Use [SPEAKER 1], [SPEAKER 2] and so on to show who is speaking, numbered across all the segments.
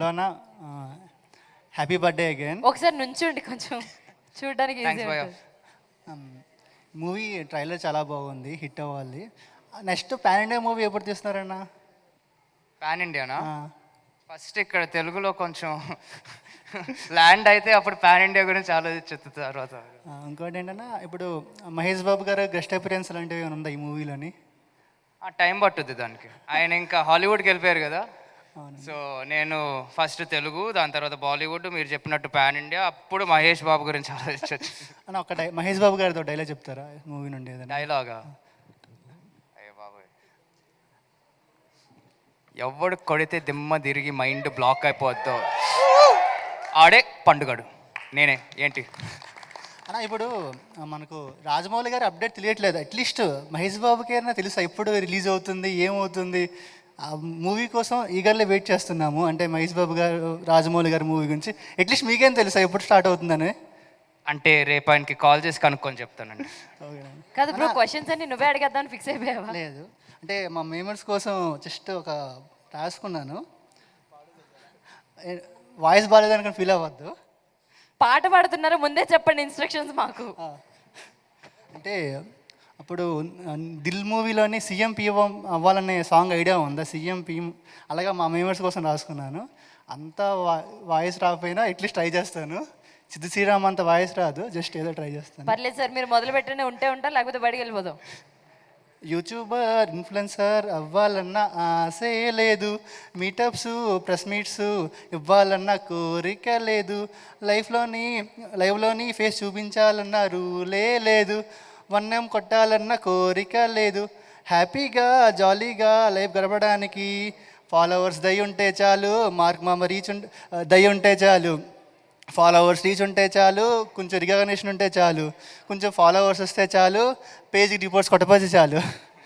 [SPEAKER 1] లోన happy birthday again.
[SPEAKER 2] ఒకసారి నుంచోండి కొంచెం చూడడానికి ఈజీ ఉంటుంది.
[SPEAKER 1] మూవీ ట్రైలర్ చాలా బాగుంది, హిట్ అవ్వాలి. నెక్స్ట్ పాన్ ఇండియా మూవీ ఎప్పుడు తీస్తున్నారన్న?
[SPEAKER 3] Pan Indiana? ఫస్ట్ ఇక్కడ తెలుగులో కొంచెం ల్యాండ్ అయితే అప్పుడు పాన్ ఇండియా గురించి ఆలోచించు తర్వాత.
[SPEAKER 1] ఇంకోటి ఏంటన్నా, ఇప్పుడు మహేష్ బాబు గారు గెస్ట్ అపిరియన్స్ లాంటివి ఏమైనా ఉందా ఈ మూవీలోని?
[SPEAKER 3] టైం పట్టుద్ది దానికి. ఆయన ఇంకా హాలీవుడ్కి వెళ్ళిపోయారు కదా.
[SPEAKER 1] అవును.
[SPEAKER 3] సో నేను ఫస్ట్ తెలుగు, దాని తర్వాత బాలీవుడ్, మీరు చెప్పినట్టు పాన్ ఇండియా, అప్పుడు మహేష్ బాబు గురించి ఆలోచించవచ్చు.
[SPEAKER 1] అన్న ఒక మహేష్ బాబు గారితో డైలాగ్ చెప్తారా మూవీ నుండి ఏదైనా?
[SPEAKER 3] డైలాగా? అయ్యో బాబోయ్, ఎవడు కొడితే దిమ్మ తిరిగి మైండ్ బ్లాక్ అయిపోద్దో ఆడే పండుగడు నేనే. ఏంటి
[SPEAKER 1] అన్న, ఇప్పుడు మనకు రాజమౌళి గారి అప్డేట్ తెలియట్లేదు. అట్లీస్ట్ మహేష్ బాబుకి అయినా తెలుసా ఎప్పుడు రిలీజ్ అవుతుంది, ఏమవుతుంది? ఆ మూవీ కోసం ఈగర్లీ వెయిట్ చేస్తున్నాము. అంటే మహేష్ బాబు గారు రాజమౌళి గారి మూవీ గురించి అట్లీస్ట్ మీకేం తెలుసా ఎప్పుడు స్టార్ట్ అవుతుందని?
[SPEAKER 3] అంటే రేపు ఆయనకి కాల్ చేసి కనుక్కొని చెప్తానండి.
[SPEAKER 2] కాదు బ్రో, క్వశ్చన్స్ అన్ని నువ్వే అడిగేద్దామని ఫిక్స్ అయిపోయావా?
[SPEAKER 1] లేదు, అంటే మా మెంబర్స్ కోసం జస్ట్ ఒక రాసుకున్నాను. వాయిస్ బాగాలేదని ఫీల్ అవ్వద్దు.
[SPEAKER 2] పాట పాడుతున్నారా ముందే చెప్పండి ఇన్స్ట్రక్షన్స్ మాకు.
[SPEAKER 1] అంటే అప్పుడు దిల్ మూవీలోని సీఎం పిఎం అవ్వాలనే సాంగ్ ఐడియా ఉందా? సీఎం పిఎం అలాగా మా మెంబర్స్ కోసం రాసుకున్నాను. అంత వాయిస్ రాకపోయినా అట్లీస్ట్ ట్రై చేస్తాను. సిద్ధు శ్రీరామ్ అంత వాయిస్ రాదు, జస్ట్ ఏదో ట్రై చేస్తాను.
[SPEAKER 2] పర్లేదు సార్, మీరు మొదలు పెట్టండి, ఉంటే ఉంటా లేకపోతే బయటికి వెళ్ళిపోదాం.
[SPEAKER 1] యూట్యూబర్ ఇన్ఫ్లుయెన్సర్ అవ్వాలన్న ఆశే లేదు, మీటప్స్ ప్రెస్ మీట్స్ ఇవ్వాలన్న కోరిక లేదు, లైవ్లోని ఫేస్ చూపించాలన్న రూలే లేదు, వన్నం కొట్టాలన్న కోరిక లేదు, హ్యాపీగా జాలీగా లైఫ్ గడపడానికి ఫాలోవర్స్ దయ ఉంటే చాలు, మార్క్ మామ రీచ్ దయ ఉంటే చాలు, ఫాలోవర్స్ రీచ్ ఉంటే చాలు, కొంచెం రికగ్నిషన్ ఉంటే చాలు, కొంచెం ఫాలోవర్స్ వస్తే చాలు, పేజ్కి రిపోర్ట్స్ కొట్టపోతే చాలు.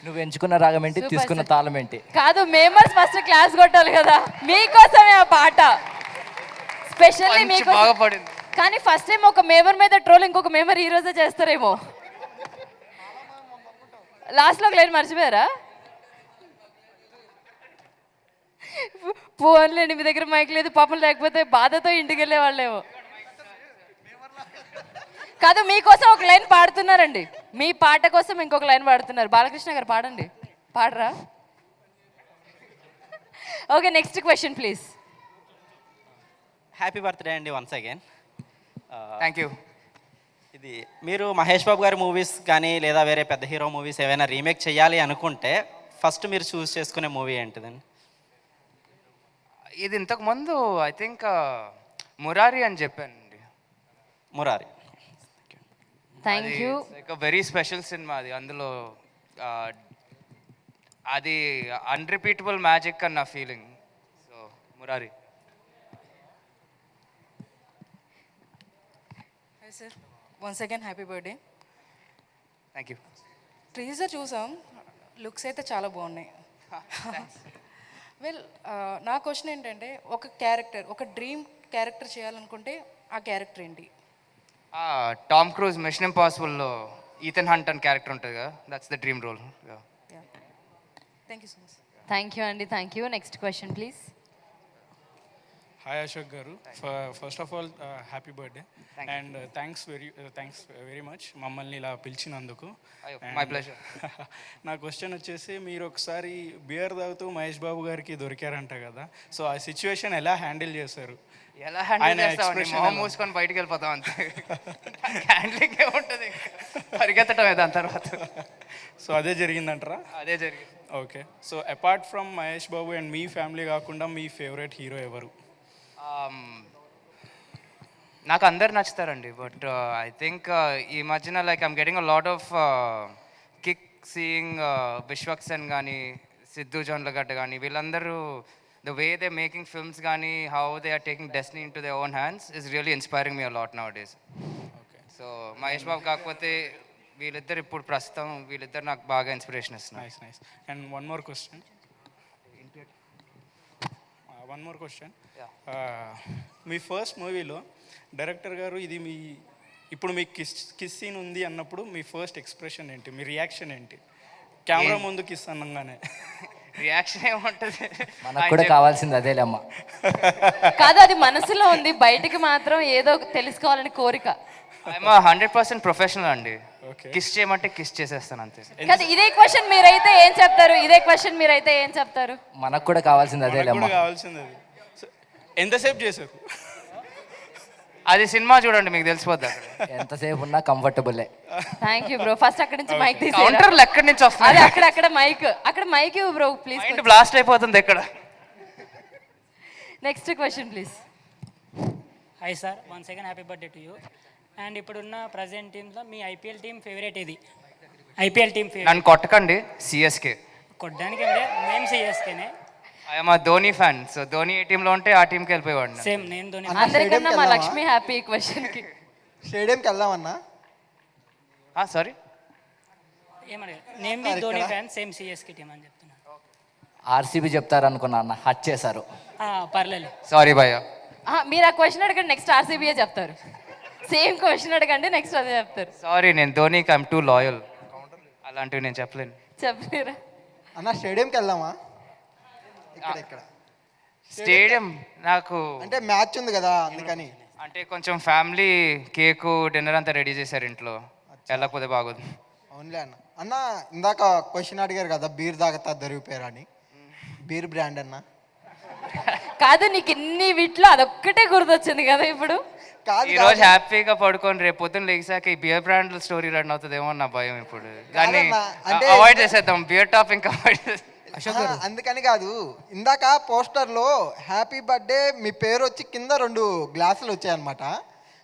[SPEAKER 4] నువ్వు ఎంచుకున్న రాగం ఏంటి, తీసుకున్న తాళం ఏంటి?
[SPEAKER 2] కాదు, మెంబర్స్ ఫస్ట్ క్లాస్ కొట్టాలి కదా, మీకోసమే ఆ పాట స్పెషల్లీ మీకు
[SPEAKER 3] బాగా పడింది.
[SPEAKER 2] కానీ ఫస్ట్ టైం ఒక మెంబర్ మీద ట్రోల్ ఇంకొక మెంబర్ ఈ రోజే చేస్తారేమో. లాస్ట్లో ఒక లైన్ మర్చిపోయారా? పోన్లేండి, మీ దగ్గర మైక్ లేదు పాపం, లేకపోతే బాధతో ఇంటికి వెళ్ళే వాళ్ళేమో. కాదు, మీకోసం ఒక లైన్ పాడుతున్నారండి, మీ పాట కోసం ఇంకొక లైన్ పాడుతున్నారు. బాలకృష్ణ గారు పాడండి. పాడరా? Okay, next question please.
[SPEAKER 5] Happy birthday అండి వన్స్ అగైన్.
[SPEAKER 3] Thank you.
[SPEAKER 5] ఇది మీరు మహేష్ బాబు గారి మూవీస్ కానీ లేదా వేరే పెద్ద హీరో మూవీస్ ఏవైనా రీమేక్ చేయాలి అనుకుంటే ఫస్ట్ మీరు చూస్ చేసుకునే మూవీ ఏంటిదండి?
[SPEAKER 3] ఇది ఇంతకుముందు ఐ థింక్ మురారి అని చెప్పానండి.
[SPEAKER 5] Murari.
[SPEAKER 2] Thank you.
[SPEAKER 3] Very special cinema అది. అందులో అది అన్రిపీటబుల్ మ్యాజిక్ అని నా feeling. So Murari.
[SPEAKER 6] Hi sir, once again happy birthday.
[SPEAKER 3] Thank you.
[SPEAKER 6] Teaser చూసాం, లుక్స్ అయితే చాలా బాగున్నాయి. వెల్, నా క్వశ్చన్ ఏంటంటే, ఒక క్యారెక్టర్, ఒక డ్రీమ్ క్యారెక్టర్ చేయాలనుకుంటే ఆ క్యారెక్టర్ ఏంటి?
[SPEAKER 3] టామ్ క్రూజ్ మిషన్ ఇంపాసిబుల్లో ఈథన్ హంట్ అని క్యారెక్టర్ ఉంటుంది కదా, that's the dream role.
[SPEAKER 6] Thank you so much.
[SPEAKER 2] Thank you అండి, thank you. Next question please.
[SPEAKER 7] Hi Ashok గారు, first of all happy birthday and thanks very much మమ్మల్ని ఇలా పిలిచినందుకు.
[SPEAKER 3] My pleasure.
[SPEAKER 7] నా క్వశ్చన్ వచ్చేసి, మీరు ఒకసారి బియర్ తాగుతూ మహేష్ బాబు గారికి దొరికారంట కదా, సో ఆ సిచ్యువేషన్ ఎలా హ్యాండిల్ చేశారు?
[SPEAKER 3] ఎలా హ్యాండిల్ చేస్తామండి? మొహం మూసుకొని బయటికి వెళ్ళిపోతాం అంతే. హ్యాండ్లింగ్ ఏముంటుంది, పరిగెత్తటమే దాని తర్వాత.
[SPEAKER 7] సో అదే జరిగిందంటారా?
[SPEAKER 3] అదే జరిగింది.
[SPEAKER 7] Okay, so apart from Mahesh Babu and me family కాకుండా మీ ఫేవరెట్ హీరో ఎవరు?
[SPEAKER 3] నాకు అందరు నచ్చుతారండి, బట్ ఐ థింక్ ఈ మధ్యన like I'm getting a lot of kick seeing Vishwaksen కానీ సిద్ధు జొన్లగడ్డ కానీ వీళ్ళందరూ the way they making films కానీ how they are taking destiny into their own hands is really inspiring me a lot nowadays. So Mahesh Babu కాకపోతే వీళ్ళిద్దరు ఇప్పుడు ప్రస్తుతం వీళ్ళిద్దరు నాకు బాగా ఇన్స్పిరేషన్ ఇస్తున్నారు.
[SPEAKER 7] Nice nice. And one more question. మీ ఫస్ట్ మూవీలో డైరెక్టర్ గారు ఇది ఇప్పుడు మీకు కిస్ సీన్ ఉంది అన్నప్పుడు మీ ఫస్ట్ ఎక్స్ప్రెషన్ ఏంటి, మీ రియాక్షన్ ఏంటి? కెమెరా ముందు కిస్ అనగానే
[SPEAKER 3] రియాక్షన్ ఏముంటుంది?
[SPEAKER 4] మనకు కూడా కావాల్సింది అదేలేమ్మా.
[SPEAKER 2] కాదు, అది మనసులో ఉంది, బయటికి మాత్రం ఏదో తెలుసుకోవాలని కోరిక.
[SPEAKER 3] ఐఎమ్ 100% ప్రొఫెషనల్ అండి. కిస్ చేయమంటే కిస్ చేసేస్తాను అంతే.
[SPEAKER 2] కాదు, ఇదే క్వశ్చన్ మీరైతే ఏం చెప్తారు? ఇదే క్వశ్చన్ మీరైతే ఏం చెప్తారు?
[SPEAKER 4] మనకు కూడా కావాల్సింది
[SPEAKER 7] మనకు
[SPEAKER 4] అదేలేమ్మా.
[SPEAKER 7] కూడా కావాల్సింది అది. So, ఎంతసేపు చేశారు?
[SPEAKER 3] అది సినిమా చూడండి మీకు తెలిసిపోద్ది అక్కడ.
[SPEAKER 4] ఎంతసేపు ఉన్నా కంఫర్టబుల్లే.
[SPEAKER 2] Thank you bro. ఫస్ట్ అక్కడి నుంచి మైక్ తీసి
[SPEAKER 3] కౌంటర్లు ఎక్కడి నుంచి
[SPEAKER 2] అది
[SPEAKER 3] వస్తుంది?
[SPEAKER 2] అక్కడ మైక్ ఇవ్వు బ్రో ప్లీజ్.
[SPEAKER 3] మైండ్ బ్లాస్ట్ అయిపోతుంది ఇక్కడ.
[SPEAKER 2] Next question please.
[SPEAKER 8] Hi sir, once again happy birthday to you. And ఇప్పుడున్న ప్రజెంట్ టీమ్లో మీ ఐపీఎల్ టీం ఫేవరెట్ ఇది? ఐపీఎల్ టీం ఫేవరెట్
[SPEAKER 3] నన్ను కొట్టకండి, సిఎస్కే.
[SPEAKER 8] కొట్టడానికి అంటే మేము సిఎస్కేనే.
[SPEAKER 3] I'm Dhoni fan. So Dhoni ఏ టీంలో ఉంటే ఆ టీంకి వెళ్ళిపోయేవాడిని.
[SPEAKER 8] సేమ్ నేను ధోని.
[SPEAKER 2] అందరికన్నా మా లక్ష్మి హ్యాపీ ఈ క్వశ్చన్ కి.
[SPEAKER 1] స్టేడియంకి వెళ్దామన్నా?
[SPEAKER 3] సారీ,
[SPEAKER 8] ఏమన్నా నేను మీ Dhoni fan, same CSK team అని చెప్తున్నాను.
[SPEAKER 4] ఆర్సీబీ చెప్తారు అనుకున్నా అన్న, హట్ చేశారు.
[SPEAKER 8] పర్లేదు.
[SPEAKER 3] సారీ భయ్య.
[SPEAKER 2] మీరు ఆ క్వశ్చన్ అడగండి, నెక్స్ట్ ఆర్సీబీఏ చెప్తారు. సేమ్ క్వశ్చన్ అడగండి, నెక్స్ట్ అదే చెప్తారు.
[SPEAKER 3] సారీ, నేను ధోనికి ఐఎమ్ టూ లాయల్. అలాంటివి నేను చెప్పలేను.
[SPEAKER 2] చెప్పలేరా?
[SPEAKER 1] అన్న స్టేడియంకి వెళ్దామా? ఇక్కడ
[SPEAKER 3] స్టేడియం నాకు
[SPEAKER 1] అంటే మ్యాచ్ ఉంది కదా అందుకని.
[SPEAKER 3] అంటే కొంచెం ఫ్యామిలీ కేకు డిన్నర్ అంతా రెడీ చేశారు ఇంట్లో, వెళ్ళకపోతే బాగోదు.
[SPEAKER 1] అవునులే అన్న. అన్న ఇందాక క్వశ్చన్ అడిగారు కదా, బీర్ తాగతా దొరికిపోయారు అని. బీర్ బ్రాండ్ అన్న?
[SPEAKER 2] కాదు, నీకు ఇన్ని వీటిలో అదొక్కటే గుర్తొచ్చింది కదా ఇప్పుడు.
[SPEAKER 1] కాదు
[SPEAKER 3] ఈ రోజు హ్యాపీగా పడుకొని రేపు పొద్దున్న లేచాక ఈ బియర్ బ్రాండ్ స్టోరీ రన్ అవుతుందేమో నా భయం ఇప్పుడు. దాన్ని
[SPEAKER 1] కాదన్నా, అంటే
[SPEAKER 3] అవాయిడ్ చేసేద్దాం, బియర్ టాపింగ్ అవాయిడ్ చేసేద్దాం.
[SPEAKER 1] అందుకని కాదు, ఇందాక పోస్టర్లో హ్యాపీ బర్త్డే మీ పేరు వచ్చి కింద 2 గ్లాసులు వచ్చాయన్నమాట.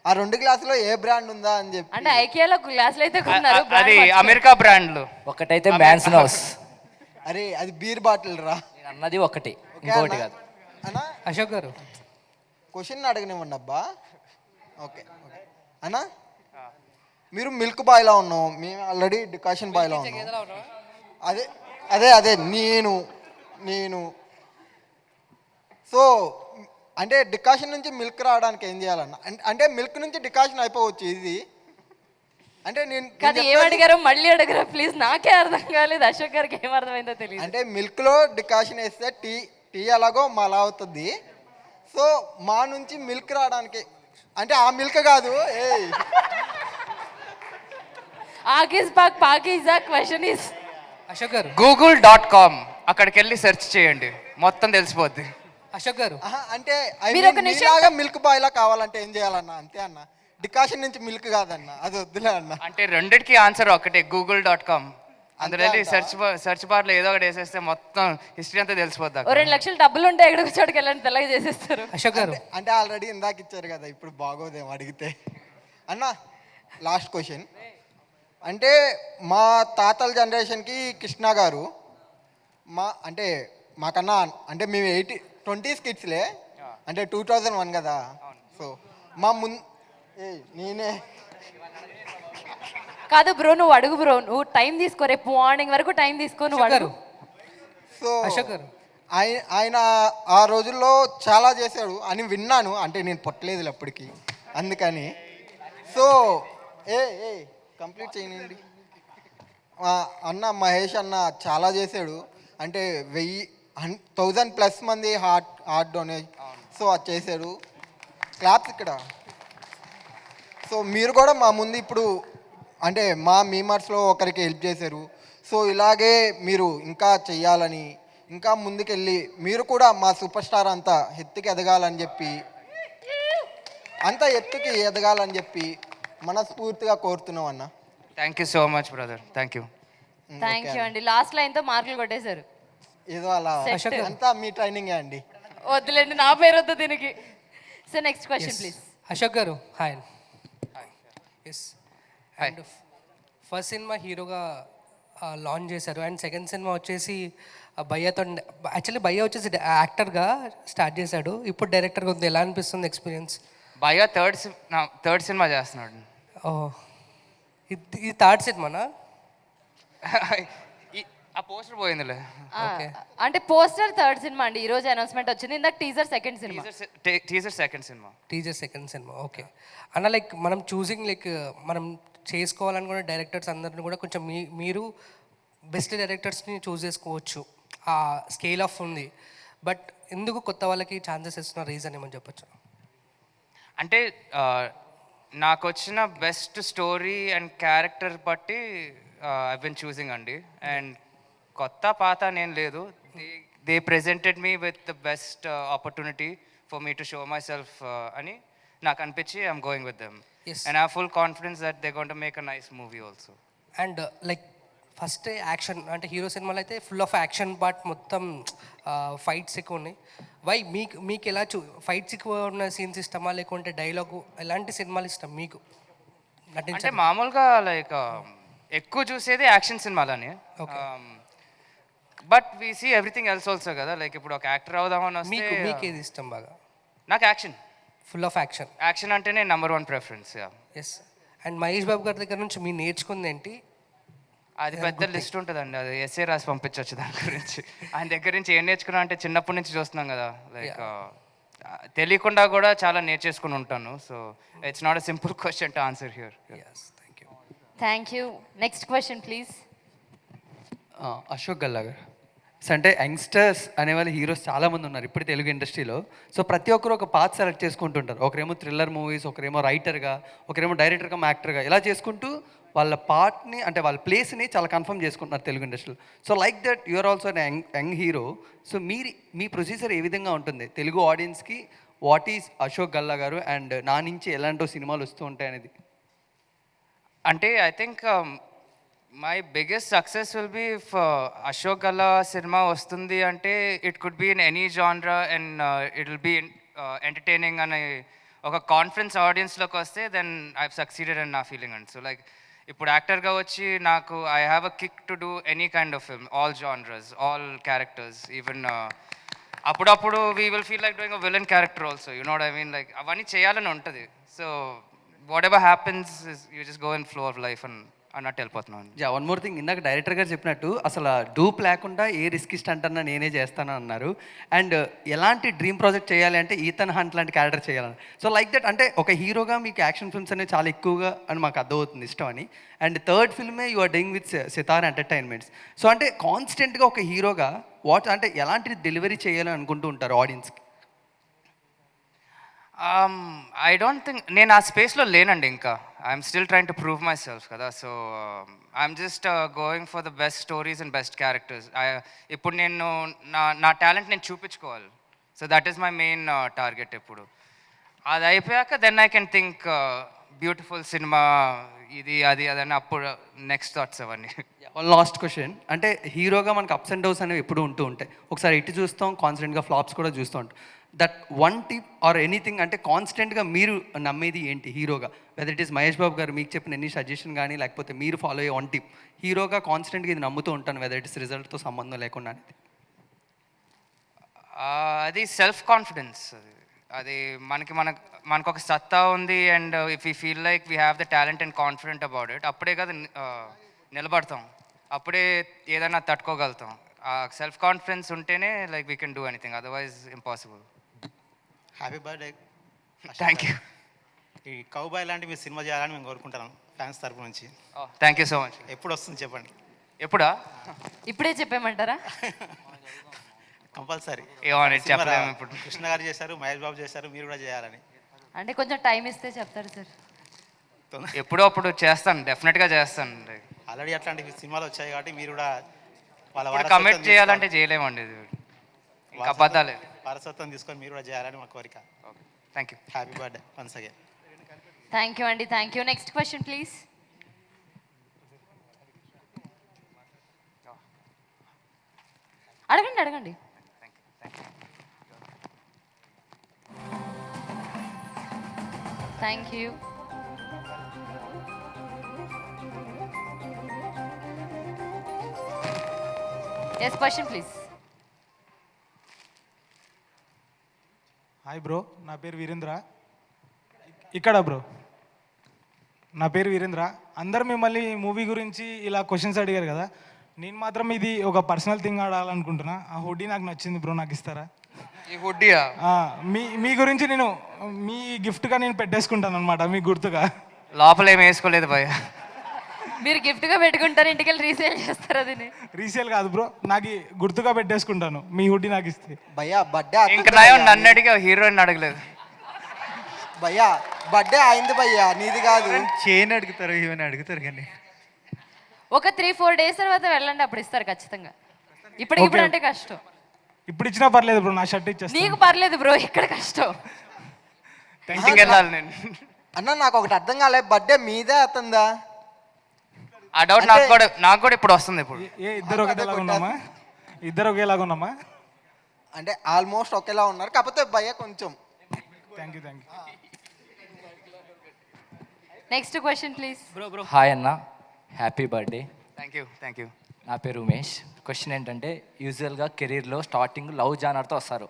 [SPEAKER 1] ఆ 2 గ్లాసులో ఏ బ్రాండ్ ఉందా అని చెప్పి.
[SPEAKER 2] అంటే ఐకియాలో గ్లాసులు అయితే కొన్నారు,
[SPEAKER 3] అది అమెరికా బ్రాండ్లు.
[SPEAKER 4] ఒకటైతే మ్యాన్స్ నౌస్.
[SPEAKER 1] అరే అది బీర్ బాటిల్ రా.
[SPEAKER 4] నేను అన్నది ఒకటి, ఇంకోటి కాదు.
[SPEAKER 1] అన్నా
[SPEAKER 7] అశోక్ గారు
[SPEAKER 1] క్వశ్చన్ అడగనివ్వండి అబ్బా. ఓకే అన్నా, మీరు మిల్క్ బాయ్లా ఉన్నాం, మేము ఆల్రెడీ డికాషన్ బాయ్లా ఉన్నాం. అదే అదే అదే నేను సో అంటే డికాషన్ నుంచి మిల్క్ రావడానికి ఏం చేయాలన్న? అంటే మిల్క్ నుంచి డికాషన్ అయిపోవచ్చు ఇది. అంటే
[SPEAKER 2] కాదు, ఏం అడిగారో మళ్ళీ అడగరా ప్లీజ్, నాకే అర్థం కాలేదు. అశోక్ గారికి ఏం అర్థమైందో తెలియదు.
[SPEAKER 1] అంటే మిల్క్లో డికాషన్ వేస్తే టీ ఎలాగో మలా అవుతుంది. సో మా నుంచి మిల్క్ రావడానికి అంటే ఆ మిల్క్ కాదు.
[SPEAKER 2] ఆకీస్ Pakeezah question is
[SPEAKER 7] Ashok garu
[SPEAKER 3] google.com అక్కడికి వెళ్ళి సెర్చ్ చేయండి, మొత్తం తెలిసిపోద్ది.
[SPEAKER 7] అశోక్ గారు
[SPEAKER 1] అంటే
[SPEAKER 2] మీరు ఒక నిమిషం
[SPEAKER 1] మీలాగా మిల్క్ బాయ్లా కావాలంటే ఏం చేయాలన్నా? అంతే అన్న, డికాషన్ నుంచి మిల్క్ కాదన్న, అది వద్దులే అన్న.
[SPEAKER 3] అంటే రెండిటికి ఆన్సర్ ఒకటే, google.com. అందులో వెళ్ళి సెర్చ్ బార్లో ఏదో ఒకటి వేసేస్తే మొత్తం హిస్టరీ అంతా తెలిసిపోద్ది.
[SPEAKER 2] 2 లక్షలు డబ్బులు ఉంటే ఎక్కడికి చోటుకి వెళ్ళండి, తెల్లగా చేసేస్తారు.
[SPEAKER 7] అశోక్ గారు
[SPEAKER 1] అంటే ఆల్రెడీ ఇందాక ఇచ్చారు కదా, ఇప్పుడు బాగోదేమో అడిగితే. అన్న లాస్ట్ క్వశ్చన్. అంటే మా తాతల జనరేషన్కి కృష్ణ గారు అంటే మాకన్నా అంటే మేము 20s కిడ్స్లే, అంటే 2001 కదా. సో మా నేనే
[SPEAKER 2] కాదు బ్రో, నువ్వు అడుగు బ్రో, నువ్వు టైం తీసుకో, రేపు మార్నింగ్ వరకు టైం తీసుకో, నువ్వు అడుగు.
[SPEAKER 1] సో
[SPEAKER 7] అశోక్ గారు
[SPEAKER 1] ఆయన ఆ రోజుల్లో చాలా చేశాడు అని విన్నాను, అంటే నేను పొట్టలేదు అప్పటికి, అందుకని. సో కంప్లీట్ చేయనండి. అన్న మహేష్ అన్న చాలా చేశాడు, అంటే 1000+ మంది హార్ట్ డొనేట్, సో అది చేశాడు. క్లాప్స్ ఇక్కడ. సో మీరు కూడా మా ముందు ఇప్పుడు అంటే మా మీమర్స్లో ఒకరికి హెల్ప్ చేశారు. సో ఇలాగే మీరు ఇంకా చెయ్యాలని, ఇంకా ముందుకెళ్ళి మీరు కూడా మా సూపర్ స్టార్ అంతా ఎత్తుకి ఎదగాలని చెప్పి మనస్ఫూర్తిగా కోరుతున్నాం అన్న.
[SPEAKER 3] Thank you so much brother, thank you.
[SPEAKER 2] Thank you అండి. లాస్ట్ లైన్తో మార్కులు కొట్టేశారు.
[SPEAKER 1] ఏదో అలా అంతా మీ ట్రైనింగే అండి.
[SPEAKER 2] వద్దులేండి, నా పేరు వద్దు దీనికి. So next question please.
[SPEAKER 9] Ashok గారు hi. Yes, and first cinema హీరోగా లాంచ్ చేశారు, అండ్ సెకండ్ సినిమా వచ్చేసి భయ్యతో. యాక్చువల్లీ భయ్య వచ్చేసి యాక్టర్గా స్టార్ట్ చేశాడు, ఇప్పుడు డైరెక్టర్గా ఉంది. ఎలా అనిపిస్తుంది ఎక్స్పీరియన్స్?
[SPEAKER 3] భయ్య థర్డ్ సినిమా చేస్తున్నాడు.
[SPEAKER 9] ఓ, ఇది థర్డ్ సినిమానా?
[SPEAKER 3] ఆ పోస్టర్ పోయిందిలే.
[SPEAKER 2] అంటే పోస్టర్ థర్డ్ సినిమా అండి, ఈ రోజు అనౌన్స్మెంట్ వచ్చింది. ఇందాక teaser second cinema.
[SPEAKER 3] Teaser second cinema.
[SPEAKER 9] Teaser second cinema, okay అన్న. లైక్ మనం చూసింగ్, లైక్ మనం చేసుకోవాలనుకున్న డైరెక్టర్స్ అందరిని కూడా కొంచెం మీరు బెస్ట్ డైరెక్టర్స్ని చూస్ చేసుకోవచ్చు. ఆ స్కేల్ ఆఫ్ ఉంది. బట్ ఎందుకు కొత్త వాళ్ళకి ఛాన్సెస్ ఇస్తున్న రీజన్ ఏమని చెప్పొచ్చు?
[SPEAKER 3] అంటే నాకు వచ్చిన బెస్ట్ స్టోరీ అండ్ క్యారెక్టర్ బట్టి ఐ బిన్ చూసింగ్ అండి. అండ్ కొత్త పాత నేను లేదు, they presented me with the best opportunity for me to show my self అని నాకు అనిపించి I'm going with them.
[SPEAKER 9] Yes.
[SPEAKER 3] And I have full confidence that they going to make a nice movie also.
[SPEAKER 9] And like first action అంటే hero సినిమాలో అయితే full of action part, మొత్తం fights ఎక్కువ ఉన్నాయి. Why మీకు ఎలా ఫైట్స్ ఎక్కువ ఉన్న సీన్స్ ఇష్టమా, లేకుంటే డైలాగు ఎలాంటి సినిమాలు ఇష్టం మీకు
[SPEAKER 3] అంటే
[SPEAKER 9] నటించండి?
[SPEAKER 3] మామూలుగా లైక్ ఎక్కువ చూసేది యాక్షన్ సినిమాలని, but we see everything else also కదా. లైక్ ఇప్పుడు ఒక యాక్టర్ అవుదామని
[SPEAKER 9] మీకు
[SPEAKER 3] వస్తే
[SPEAKER 9] మీకు ఏది ఇష్టం బాగా?
[SPEAKER 3] నాకు action
[SPEAKER 9] full of action.
[SPEAKER 3] Action అంటేనే number 1 preference.
[SPEAKER 9] Yes. And Mahesh Babu గారి దగ్గర నుంచి మీరు నేర్చుకుంది ఏంటి?
[SPEAKER 3] అది పెద్ద లిస్ట్ ఉంటుందండి, అది ఎస్ఏ రాసి పంపించవచ్చు దాని గురించి. ఆయన దగ్గర నుంచి ఏం నేర్చుకున్నా అంటే చిన్నప్పటి నుంచి చూస్తున్నాం కదా, లైక్ తెలియకుండా కూడా చాలా నేర్చేసుకుని ఉంటాను. So it's not a simple question to answer here.
[SPEAKER 9] Yes, thank you.
[SPEAKER 2] Thank you. Next question please.
[SPEAKER 10] Ashok Galla garu. So అంటే యంగ్స్టర్స్ అనేవాళ్ళు హీరోస్ చాలామంది ఉన్నారు ఇప్పుడు తెలుగు ఇండస్ట్రీలో. సో ప్రతి ఒక్కరు ఒక పాత్ సెలెక్ట్ చేసుకుంటుంటారు. ఒకరేమో థ్రిల్లర్ మూవీస్, ఒకరేమో రైటర్గా, ఒకరేమో డైరెక్టర్గా, యాక్టర్గా, ఇలా చేసుకుంటూ వాళ్ళ పార్ట్ని అంటే వాళ్ళ ప్లేస్ని చాలా కన్ఫర్మ్ చేసుకుంటున్నారు తెలుగు ఇండస్ట్రీలో. So like that you're also young hero. So మీ ప్రొసీజర్ ఏ విధంగా ఉంటుంది తెలుగు ఆడియన్స్కి? వాట్ ఈజ్ అశోక్ గల్లా గారు అండ్ నా నుంచి ఎలాంటో సినిమాలు వస్తూ ఉంటాయి అనేది?
[SPEAKER 3] అంటే I think my biggest success will be if Ashok Galla cinema వస్తుంది అంటే it could be in any genre and it will be entertaining అనే ఒక కాన్ఫిడెన్స్ ఆడియన్స్లోకి వస్తే దెన్ ఐ హవ్ సక్సీడెడ్ అని నా ఫీలింగ్ అండి. సో లైక్ ఇప్పుడు యాక్టర్గా వచ్చి నాకు I have a kick to do any kind of film, all genres, all characters. Even అప్పుడప్పుడు we will feel like doing a villain character also, you know what I mean. Like అవన్నీ చేయాలని ఉంటుంది. So whatever happens you just go in flow of life అన్నట్టు వెళ్ళిపోతున్నాను.
[SPEAKER 10] One more thing, ఇందాక director గారు చెప్పినట్టు అసలు డూప్ లేకుండా ఏ రిస్క్ స్టంట్ అన్నా నేనే చేస్తాను అన్నారు. అండ్ ఎలాంటి డ్రీమ్ ప్రాజెక్ట్ చేయాలి అంటే ఈథన్ హంట్ లాంటి క్యారెక్టర్ చేయాలని. సో లైక్ దట్ అంటే ఒక హీరోగా మీకు యాక్షన్ ఫిల్మ్స్ అనేవి చాలా ఎక్కువగా అని మాకు అర్థమవుతుంది ఇష్టం అని. అండ్ థర్డ్ ఫిల్మే you are doing with Sitara Entertainments. So అంటే కాన్స్టెంట్గా ఒక హీరోగా అంటే ఎలాంటి డెలివరీ చేయాలని అనుకుంటూ ఉంటారు ఆడియన్స్కి?
[SPEAKER 3] ఐ డోంట్ థింక్ నేను ఆ స్పేస్లో లేనండి ఇంకా. I'm still trying to prove myself కదా. So I'm just going for the best stories and best characters. ఇప్పుడు నేను నా టాలెంట్ నేను చూపించుకోవాలి. So that is my main target. ఇప్పుడు అది అయిపోయాక then I can think beautiful cinema ఇది అది అదని అప్పుడు నెక్స్ట్ థాట్స్ అవన్నీ.
[SPEAKER 10] వన్ లాస్ట్ క్వశ్చన్, అంటే హీరోగా మనకు అప్స్ అండ్ డౌన్స్ అనేవి ఎప్పుడు ఉంటూ ఉంటాయి. ఒకసారి ఇటు చూస్తాం, కాన్స్టెంట్గా ఫ్లాప్స్ కూడా చూస్తూ ఉంటాం. That one tip or anything అంటే కాన్స్టెంట్గా మీరు నమ్మేది ఏంటి హీరోగా? Whether it is Mahesh Babu గారు మీకు చెప్పిన ఎన్ని సజెషన్ కానీ, లేకపోతే మీరు ఫాలో అయ్యే వన్ టిప్ హీరోగా కాన్స్టెంట్గా ఇది నమ్ముతూ ఉంటాను, వెదర్ ఇట్ ఇస్ రిజల్ట్తో సంబంధం లేకుండా అనేది?
[SPEAKER 3] అది సెల్ఫ్ కాన్ఫిడెన్స్. అది మనకు ఒక సత్తా ఉంది. And if you feel like we have the talent and confident about it, అప్పుడే కదా నిలబడతాం, అప్పుడే ఏదైనా తట్టుకోగలుగుతాం. సెల్ఫ్ కాన్ఫిడెన్స్ ఉంటేనే like we can do anything, otherwise impossible.
[SPEAKER 1] Happy birthday.
[SPEAKER 3] Thank you.
[SPEAKER 1] ఈ కౌబాయ్ లాంటి మీ సినిమా చేయాలని మేము కోరుకుంటున్నాం ఫ్యాన్స్ తరపు నుంచి.
[SPEAKER 3] Thank you so much.
[SPEAKER 1] ఎప్పుడు వస్తుంది చెప్పండి?
[SPEAKER 3] ఎప్పుడా?
[SPEAKER 2] ఇప్పుడే చెప్పేమంటారా?
[SPEAKER 1] కంపల్సరీ.
[SPEAKER 3] ఏమని చెప్పలేము ఇప్పుడు.
[SPEAKER 1] కృష్ణ గారు చేశారు, మహేష్ బాబు చేశారు, మీరు కూడా చేయాలని.
[SPEAKER 2] అంటే కొంచెం టైం ఇస్తే చెప్తారు సార్.
[SPEAKER 3] ఎప్పుడో అప్పుడు చేస్తాను, డెఫినెట్గా చేస్తాను.
[SPEAKER 1] ఆల్రెడీ అట్లాంటి సినిమాలు వచ్చాయి కాబట్టి మీరు కూడా
[SPEAKER 3] కమిట్ చేయాలంటే చేయలేమండి, ఇది ఇంకా అబద్ధాలే.
[SPEAKER 1] వారసత్వం తీసుకొని మీరు కూడా చేయాలని మా కోరిక.
[SPEAKER 3] Thank you.
[SPEAKER 1] Happy birthday once again.
[SPEAKER 2] Thank you అండి. Thank you. Next question please. అడగండి అడగండి. Thank you. Yes, question please.
[SPEAKER 7] Hi bro, నా పేరు వీరేంద్ర. ఇక్కడ బ్రో, నా పేరు వీరేంద్ర. అందరు మిమ్మల్ని మూవీ గురించి ఇలా క్వశ్చన్స్ అడిగారు కదా, నేను మాత్రం ఇది ఒక పర్సనల్ థింగ్ ఆడాలనుకుంటున్నా. ఆ హుడ్డీ నాకు నచ్చింది బ్రో, నాకు ఇస్తారా?
[SPEAKER 3] ఈ హుడ్డీయా?
[SPEAKER 7] మీ గురించి నేను మీ గిఫ్ట్గా నేను పెట్టేసుకుంటాను అనమాట, మీకు గుర్తుగా.
[SPEAKER 3] లోపల ఏమి వేసుకోలేదు భయ్య.
[SPEAKER 2] మీరు gift గా పెట్టుకుంటారు, ఇంటికి వెళ్ళి రీసేల్ చేస్తారు అది.
[SPEAKER 7] రీసేల్ కాదు బ్రో, నాకు గుర్తుగా పెట్టేసుకుంటాను మీ హుడ్డీ నాకు ఇస్తే.
[SPEAKER 1] భయ్యా బర్త్డే
[SPEAKER 3] ఇంకా నయం నన్ను అడిగా, హీరోయిన్ అడగలేదు.
[SPEAKER 1] భయ్యా బర్త్డే అయింది భయ్యా, నీది కాదు. చైన్ అడుగుతారు, ఈవెన్ అడుగుతారు కానీ.
[SPEAKER 2] ఒక 3-4 డేస్ తర్వాత వెళ్ళండి, అప్పుడు ఇస్తారు ఖచ్చితంగా. ఇప్పుడు అంటే కష్టం.
[SPEAKER 7] ఇప్పుడు ఇచ్చినా పర్లేదు బ్రో, నా షర్ట్ ఇచ్చేస్తాను.
[SPEAKER 2] నీకు పర్లేదు బ్రో, ఇక్కడ కష్టం.
[SPEAKER 3] ఇంటికి వెళ్ళాలి నేను.
[SPEAKER 1] అన్న నాకు ఒకటి అర్థం కాలే, బర్త్డే మీదే అతందా?
[SPEAKER 3] ఆ డౌట్ నాకు కూడా ఇప్పుడు వస్తుంది. ఇప్పుడు
[SPEAKER 7] ఇద్దరు ఒకేలాగా ఉన్నామా? ఇద్దరు ఒకేలాగా ఉన్నామా?
[SPEAKER 1] అంటే ఆల్మోస్ట్ ఒకేలా ఉన్నారు, కాకపోతే భయ్య కొంచెం.
[SPEAKER 7] Thank you.
[SPEAKER 2] Next question please.
[SPEAKER 4] Hi అన్న, హ్యాపీ బర్త్డే.
[SPEAKER 3] Thank you.
[SPEAKER 4] నా పేరు ఉమేష్. క్వశ్చన్ ఏంటంటే, యూజువల్గా కెరీర్లో స్టార్టింగ్ లవ్ జానర్తో వస్తారు,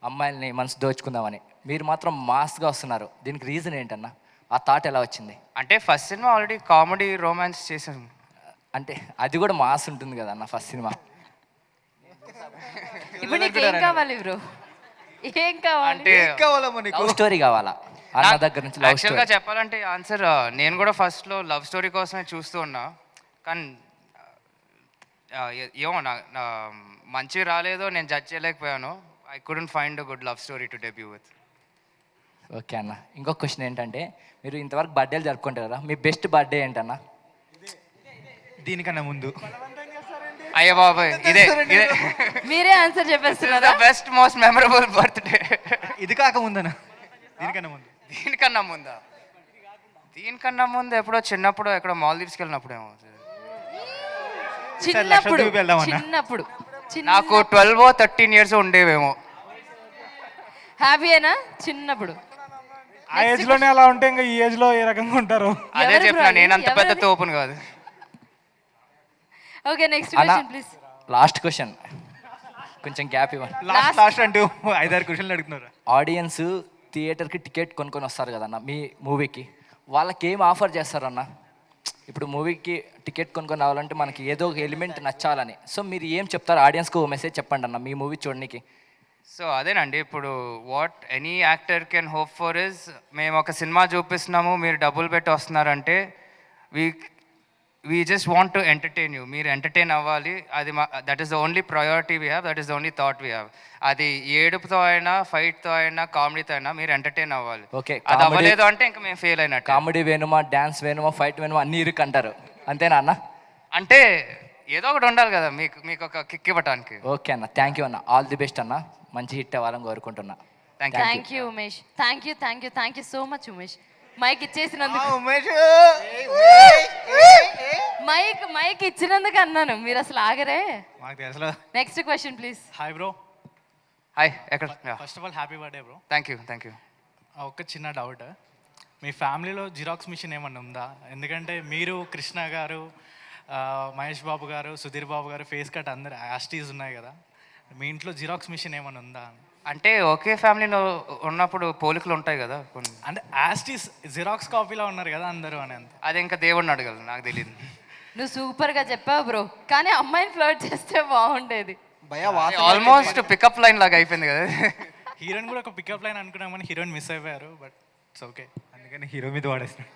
[SPEAKER 4] అమ్మాయిల్ని మనసు దోచుకుందామని. మీరు మాత్రం మాస్గా వస్తున్నారు, దీనికి రీజన్ ఏంటన్నా? ఆ థాట్ ఎలా వచ్చింది?
[SPEAKER 3] అంటే first cinema already comedy romance చేసాను.
[SPEAKER 4] అంటే అది కూడా మాస్ ఉంటుంది కదా అన్న ఫస్ట్ సినిమా.
[SPEAKER 2] ఇప్పుడు నీకు ఏం కావాలి బ్రో? ఏం కావాలి?
[SPEAKER 3] అంటే
[SPEAKER 4] లవ్ స్టోరీ కావాలా అన్న దగ్గర నుంచి? లవ్
[SPEAKER 3] యాక్చువల్గా
[SPEAKER 4] స్టోరీ
[SPEAKER 3] చెప్పాలంటే ఆన్సర్ నేను కూడా ఫస్ట్లో లవ్ స్టోరీ కోసమే చూస్తూ ఉన్నా, కానీ ఏమో నా మంచిగా రాలేదో, నేను జడ్జ్ చేయలేకపోయాను. I couldn't find a good love story to debut with.
[SPEAKER 4] Okay అన్న. ఇంకొక క్వశ్చన్ ఏంటంటే, మీరు ఇంతవరకు బర్త్డేలు జరుపుకుంటారు కదా, మీ బెస్ట్ బర్త్డే ఏంటన్నా?
[SPEAKER 1] దీనికన్నా ముందు
[SPEAKER 3] అయ్యో బాబాయ్, ఇదే
[SPEAKER 2] మీరే ఆన్సర్ చెప్పేస్తున్నారా?
[SPEAKER 3] Best most memorable birthday.
[SPEAKER 1] ఇది కాక ముందనా? దీనికన్నా ముందు.
[SPEAKER 3] దీనికన్నా ముందు ఎప్పుడో చిన్నప్పుడు ఎక్కడో మాల్దీవ్స్కి వెళ్ళినప్పుడు ఏమో.
[SPEAKER 2] చిన్నప్పుడు
[SPEAKER 3] నాకు 12-13 ఇయర్స్ ఉండేవేమో.
[SPEAKER 2] హ్యాపీయేనా చిన్నప్పుడు?
[SPEAKER 7] ఆ ఏజ్ లోనే అలా ఉంటే ఇంకా ఈ ఏజ్ లో ఏ రకంగా ఉంటారు?
[SPEAKER 3] అదే చెప్పిన, నేను అంత పెద్ద తోపును కాదు.
[SPEAKER 2] Okay, next question please.
[SPEAKER 4] Last question, కొంచెం గ్యాప్ ఇవ్వండి.
[SPEAKER 1] లాస్ట్ అంటూ 5-6 క్వశ్చన్లు అడుగుతున్నారు.
[SPEAKER 4] ఆడియన్స్ థియేటర్కి టికెట్ కొనుక్కొని వస్తారు కదన్న మీ మూవీకి, వాళ్ళకి ఏం ఆఫర్ చేస్తారన్న? ఇప్పుడు మూవీకి టికెట్ కొనుక్కొని రావాలంటే మనకి ఏదో ఒక ఎలిమెంట్ నచ్చాలని. సో మీరు ఏం చెప్తారు ఆడియన్స్కి? ఓ మెసేజ్ చెప్పండి అన్న మీ మూవీ చూడడానికి.
[SPEAKER 3] సో అదేనండి, ఇప్పుడు what any actor can hope for is, మేము ఒక సినిమా చూపిస్తున్నాము, మీరు డబ్బులు పెట్టి వస్తున్నారంటే we just want to entertain you. మీరు ఎంటర్టైన్ అవ్వాలి, అది that is the only priority we have, that is the only thought we have. అది ఏడుపుతో అయినా, ఫైట్తో అయినా, కామెడీతో అయినా మీరు ఎంటర్టైన్ అవ్వాలి.
[SPEAKER 4] ఓకే,
[SPEAKER 3] అది అవ్వలేదు అంటే ఇంకా మేము ఫెయిల్ అయినట్టు.
[SPEAKER 4] కామెడీ వేణుమా, డ్యాన్స్ వేణుమా, ఫైట్ వేణుమా అన్ని ఇరుకు అంటారు, అంతేనా అన్న?
[SPEAKER 3] అంటే ఏదో ఒకటి ఉండాలి కదా మీకు ఒక కిక్ ఇవ్వటానికి.
[SPEAKER 4] ఓకే అన్న, థ్యాంక్ యూ అన్న, ఆల్ ది బెస్ట్ అన్న, మంచి హిట్ అవ్వాలని కోరుకుంటున్నా.
[SPEAKER 2] Thank you Umesh. Thank you so much Umesh. Mic ఇచ్చేసినందుకు, మైక్ ఇచ్చినందుకు అన్నాను, మీరు అసలు ఆగరే. Next question please.
[SPEAKER 1] Hi bro.
[SPEAKER 3] Hi, ఎక్కడ?
[SPEAKER 1] First of all happy birthday bro.
[SPEAKER 3] Thank you.
[SPEAKER 1] ఒక చిన్న డౌట్, మీ ఫ్యామిలీలో జిరాక్స్ మిషన్ ఏమన్నా ఉందా? ఎందుకంటే మీరు, కృష్ణ గారు, మహేష్ బాబు గారు, సుధీర్ బాబు గారు ఫేస్ కట్ అందరు యాస్టీస్ ఉన్నాయి కదా, మీ ఇంట్లో జిరాక్స్ మిషన్ ఏమన్నా ఉందా?
[SPEAKER 3] అంటే ఒకే ఫ్యామిలీలో ఉన్నప్పుడు పోలికలు ఉంటాయి కదా కొన్ని.
[SPEAKER 1] అంటే యాస్టీస్ జిరాక్స్ కాపీలో ఉన్నారు కదా అందరూ అని. అంత
[SPEAKER 3] అది ఇంకా దేవుడిని అడగలరు, నాకు తెలియదు.
[SPEAKER 2] నువ్వు సూపర్ గా చెప్పావు బ్రో, కానీ అమ్మాయిని ఫ్లర్ట్ చేస్తే బాగుండేది.
[SPEAKER 3] ఆల్మోస్ట్ పికప్ లైన్ లాగా అయిపోయింది కదా.
[SPEAKER 1] హీరోయిన్ కూడా ఒక పికప్ లైన్ అనుకున్నామని హీరోయిన్ మిస్ అయిపోయారు, బట్ ఇట్స్ ఓకే. అందుకని హీరో మీద వాడేస్తాను.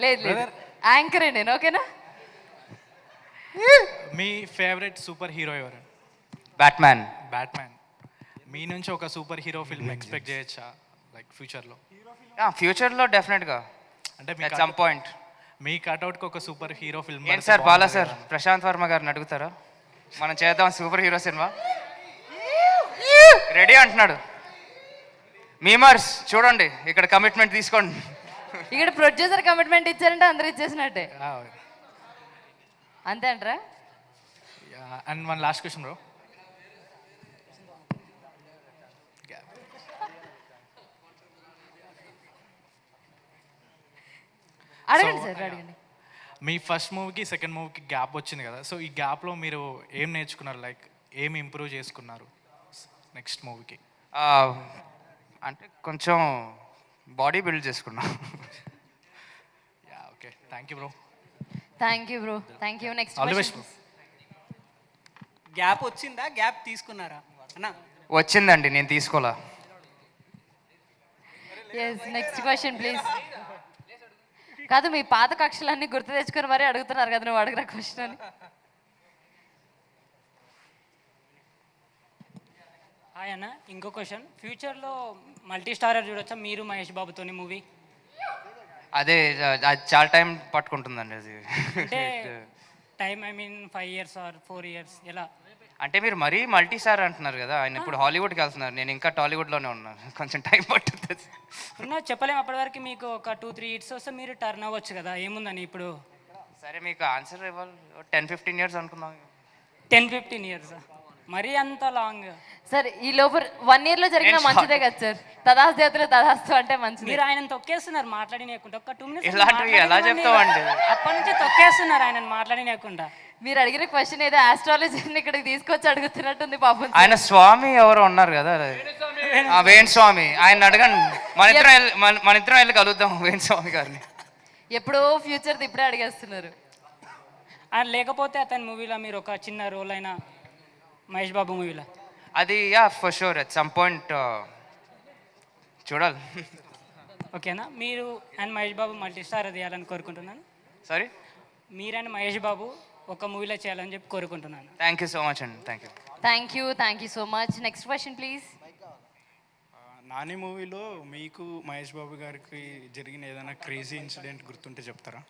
[SPEAKER 2] లేదు యాంకర్ నేను, ఓకేనా?
[SPEAKER 1] మీ ఫేవరెట్ సూపర్ హీరో ఎవరు?
[SPEAKER 3] బ్యాట్మ్యాన్.
[SPEAKER 1] మీ నుంచి ఒక సూపర్ హీరో ఫిల్మ్ ఎక్స్పెక్ట్ చేయొచ్చా, లైక్ ఫ్యూచర్లో?
[SPEAKER 3] ఫ్యూచర్లో డెఫినెట్గా, అంటే at some point.
[SPEAKER 1] మీ కట్అవుట్కి ఒక సూపర్ హీరో ఫిల్మ్.
[SPEAKER 3] ఏం సార్, బాలా సార్, ప్రశాంత్ వర్మ గారిని అడుగుతారా? మనం చేద్దాం సూపర్ హీరో సినిమా. రెడీ అంటున్నాడు. మీమర్స్ చూడండి, ఇక్కడ కమిట్మెంట్ తీసుకోండి.
[SPEAKER 2] ఇక్కడ ప్రొడ్యూసర్ కమిట్మెంట్ ఇచ్చారంటే అందరు ఇచ్చేసినట్టే, అంతే అంటారా?
[SPEAKER 1] And one last question bro.
[SPEAKER 2] అడగండి సార్, అడగండి.
[SPEAKER 1] మీ ఫస్ట్ మూవీకి సెకండ్ మూవీకి గ్యాప్ వచ్చింది కదా, సో ఈ గ్యాప్లో మీరు ఏం నేర్చుకున్నారు, లైక్ ఏం ఇంప్రూవ్ చేసుకున్నారు నెక్స్ట్ మూవీకి?
[SPEAKER 3] అంటే కొంచెం బాడీ బిల్డ్ చేసుకున్నా.
[SPEAKER 1] Okay, thank you bro.
[SPEAKER 2] Thank you. Next
[SPEAKER 1] all the best.
[SPEAKER 8] Gap వచ్చిందా, గ్యాప్ తీసుకున్నారా అన్న?
[SPEAKER 3] వచ్చిందండి, నేను తీసుకోలే.
[SPEAKER 2] Next question please. కాదు మీ పాత కక్షలన్నీ గుర్తు తెచ్చుకొని మరీ అడుగుతున్నారు కదా నువ్వు అడిగిన క్వశ్చన్ అని.
[SPEAKER 8] హాయ్ అన్న, ఇంకో క్వశ్చన్. ఫ్యూచర్లో మల్టీ స్టారర్ చూడొచ్చా మీరు మహేష్ బాబుతోని మూవీ?
[SPEAKER 3] అదే అది చాలా టైం పట్టుకుంటుందండి అది.
[SPEAKER 8] అంటే time, I mean 5 years or 4 years ఎలా?
[SPEAKER 3] అంటే మీరు మరీ మల్టీ స్టార్ అంటున్నారు కదా, ఆయన ఇప్పుడు హాలీవుడ్కి వెళ్తున్నారు, నేను ఇంకా టాలీవుడ్లోనే ఉన్నాను, కొంచెం టైం పట్టుతుంది.
[SPEAKER 8] ఉన్నా చెప్పలేము, అప్పటి వరకు మీకు ఒక 2-3 hits వస్తే మీరు టర్న్ అవ్వచ్చు కదా, ఏముందని ఇప్పుడు.
[SPEAKER 3] సరే మీకు ఆన్సర్ ఇవ్వాలి, 10-15 years అనుకుందాం.
[SPEAKER 8] 10-15 years మరీ అంత లాంగ్?
[SPEAKER 2] సార్ ఈ లోపు 1 year లో జరిగిన మంచిదే కదా సార్, తదాస్ దేవతలు తదాస్తు అంటే మంచిది.
[SPEAKER 8] మీరు ఆయన తొక్కేస్తున్నారు మాట్లాడినకుండా. ఒక 2 minutes
[SPEAKER 3] ఇలాంటివి ఎలా చెప్తామండి?
[SPEAKER 8] అప్పటి నుంచి తొక్కేస్తున్నారు ఆయన మాట్లాడినకుండా.
[SPEAKER 2] మీరు అడిగిన క్వశ్చన్ ఏదో ఆస్ట్రాలజీని ఇక్కడికి తీసుకొచ్చి అడుగుతున్నట్టుంది పాపం.
[SPEAKER 3] ఆయన స్వామి ఎవరో ఉన్నారు కదా, వేణుస్వామి, ఆయన అడగండి, మన ఇద్దరం వెళ్ళి కలుద్దాం వేణుస్వామి గారిని.
[SPEAKER 2] ఎప్పుడో ఫ్యూచర్ ఇప్పుడే అడిగేస్తున్నారు.
[SPEAKER 8] లేకపోతే అతని మూవీలో మీరు ఒక చిన్న రోల్ అయినా మహేష్ బాబు మూవీలో?
[SPEAKER 3] అది for sure at some point చూడాలి.
[SPEAKER 8] ఓకేనా? మీరు and Mahesh Babu multi star చేయాలని కోరుకుంటున్నాను.
[SPEAKER 3] సారీ,
[SPEAKER 8] మీరు అండ్ మహేష్ బాబు ఒక మూవీలో చేయాలని చెప్పి కోరుకుంటున్నాను.
[SPEAKER 3] థ్యాంక్ యూ సో మచ్ అండి,
[SPEAKER 2] thank you so much. Next question please.
[SPEAKER 11] Nani మూవీలో మీకు మహేష్ బాబు గారికి జరిగిన ఏదైనా క్రేజీ ఇన్సిడెంట్ గుర్తుంటే చెప్తారా?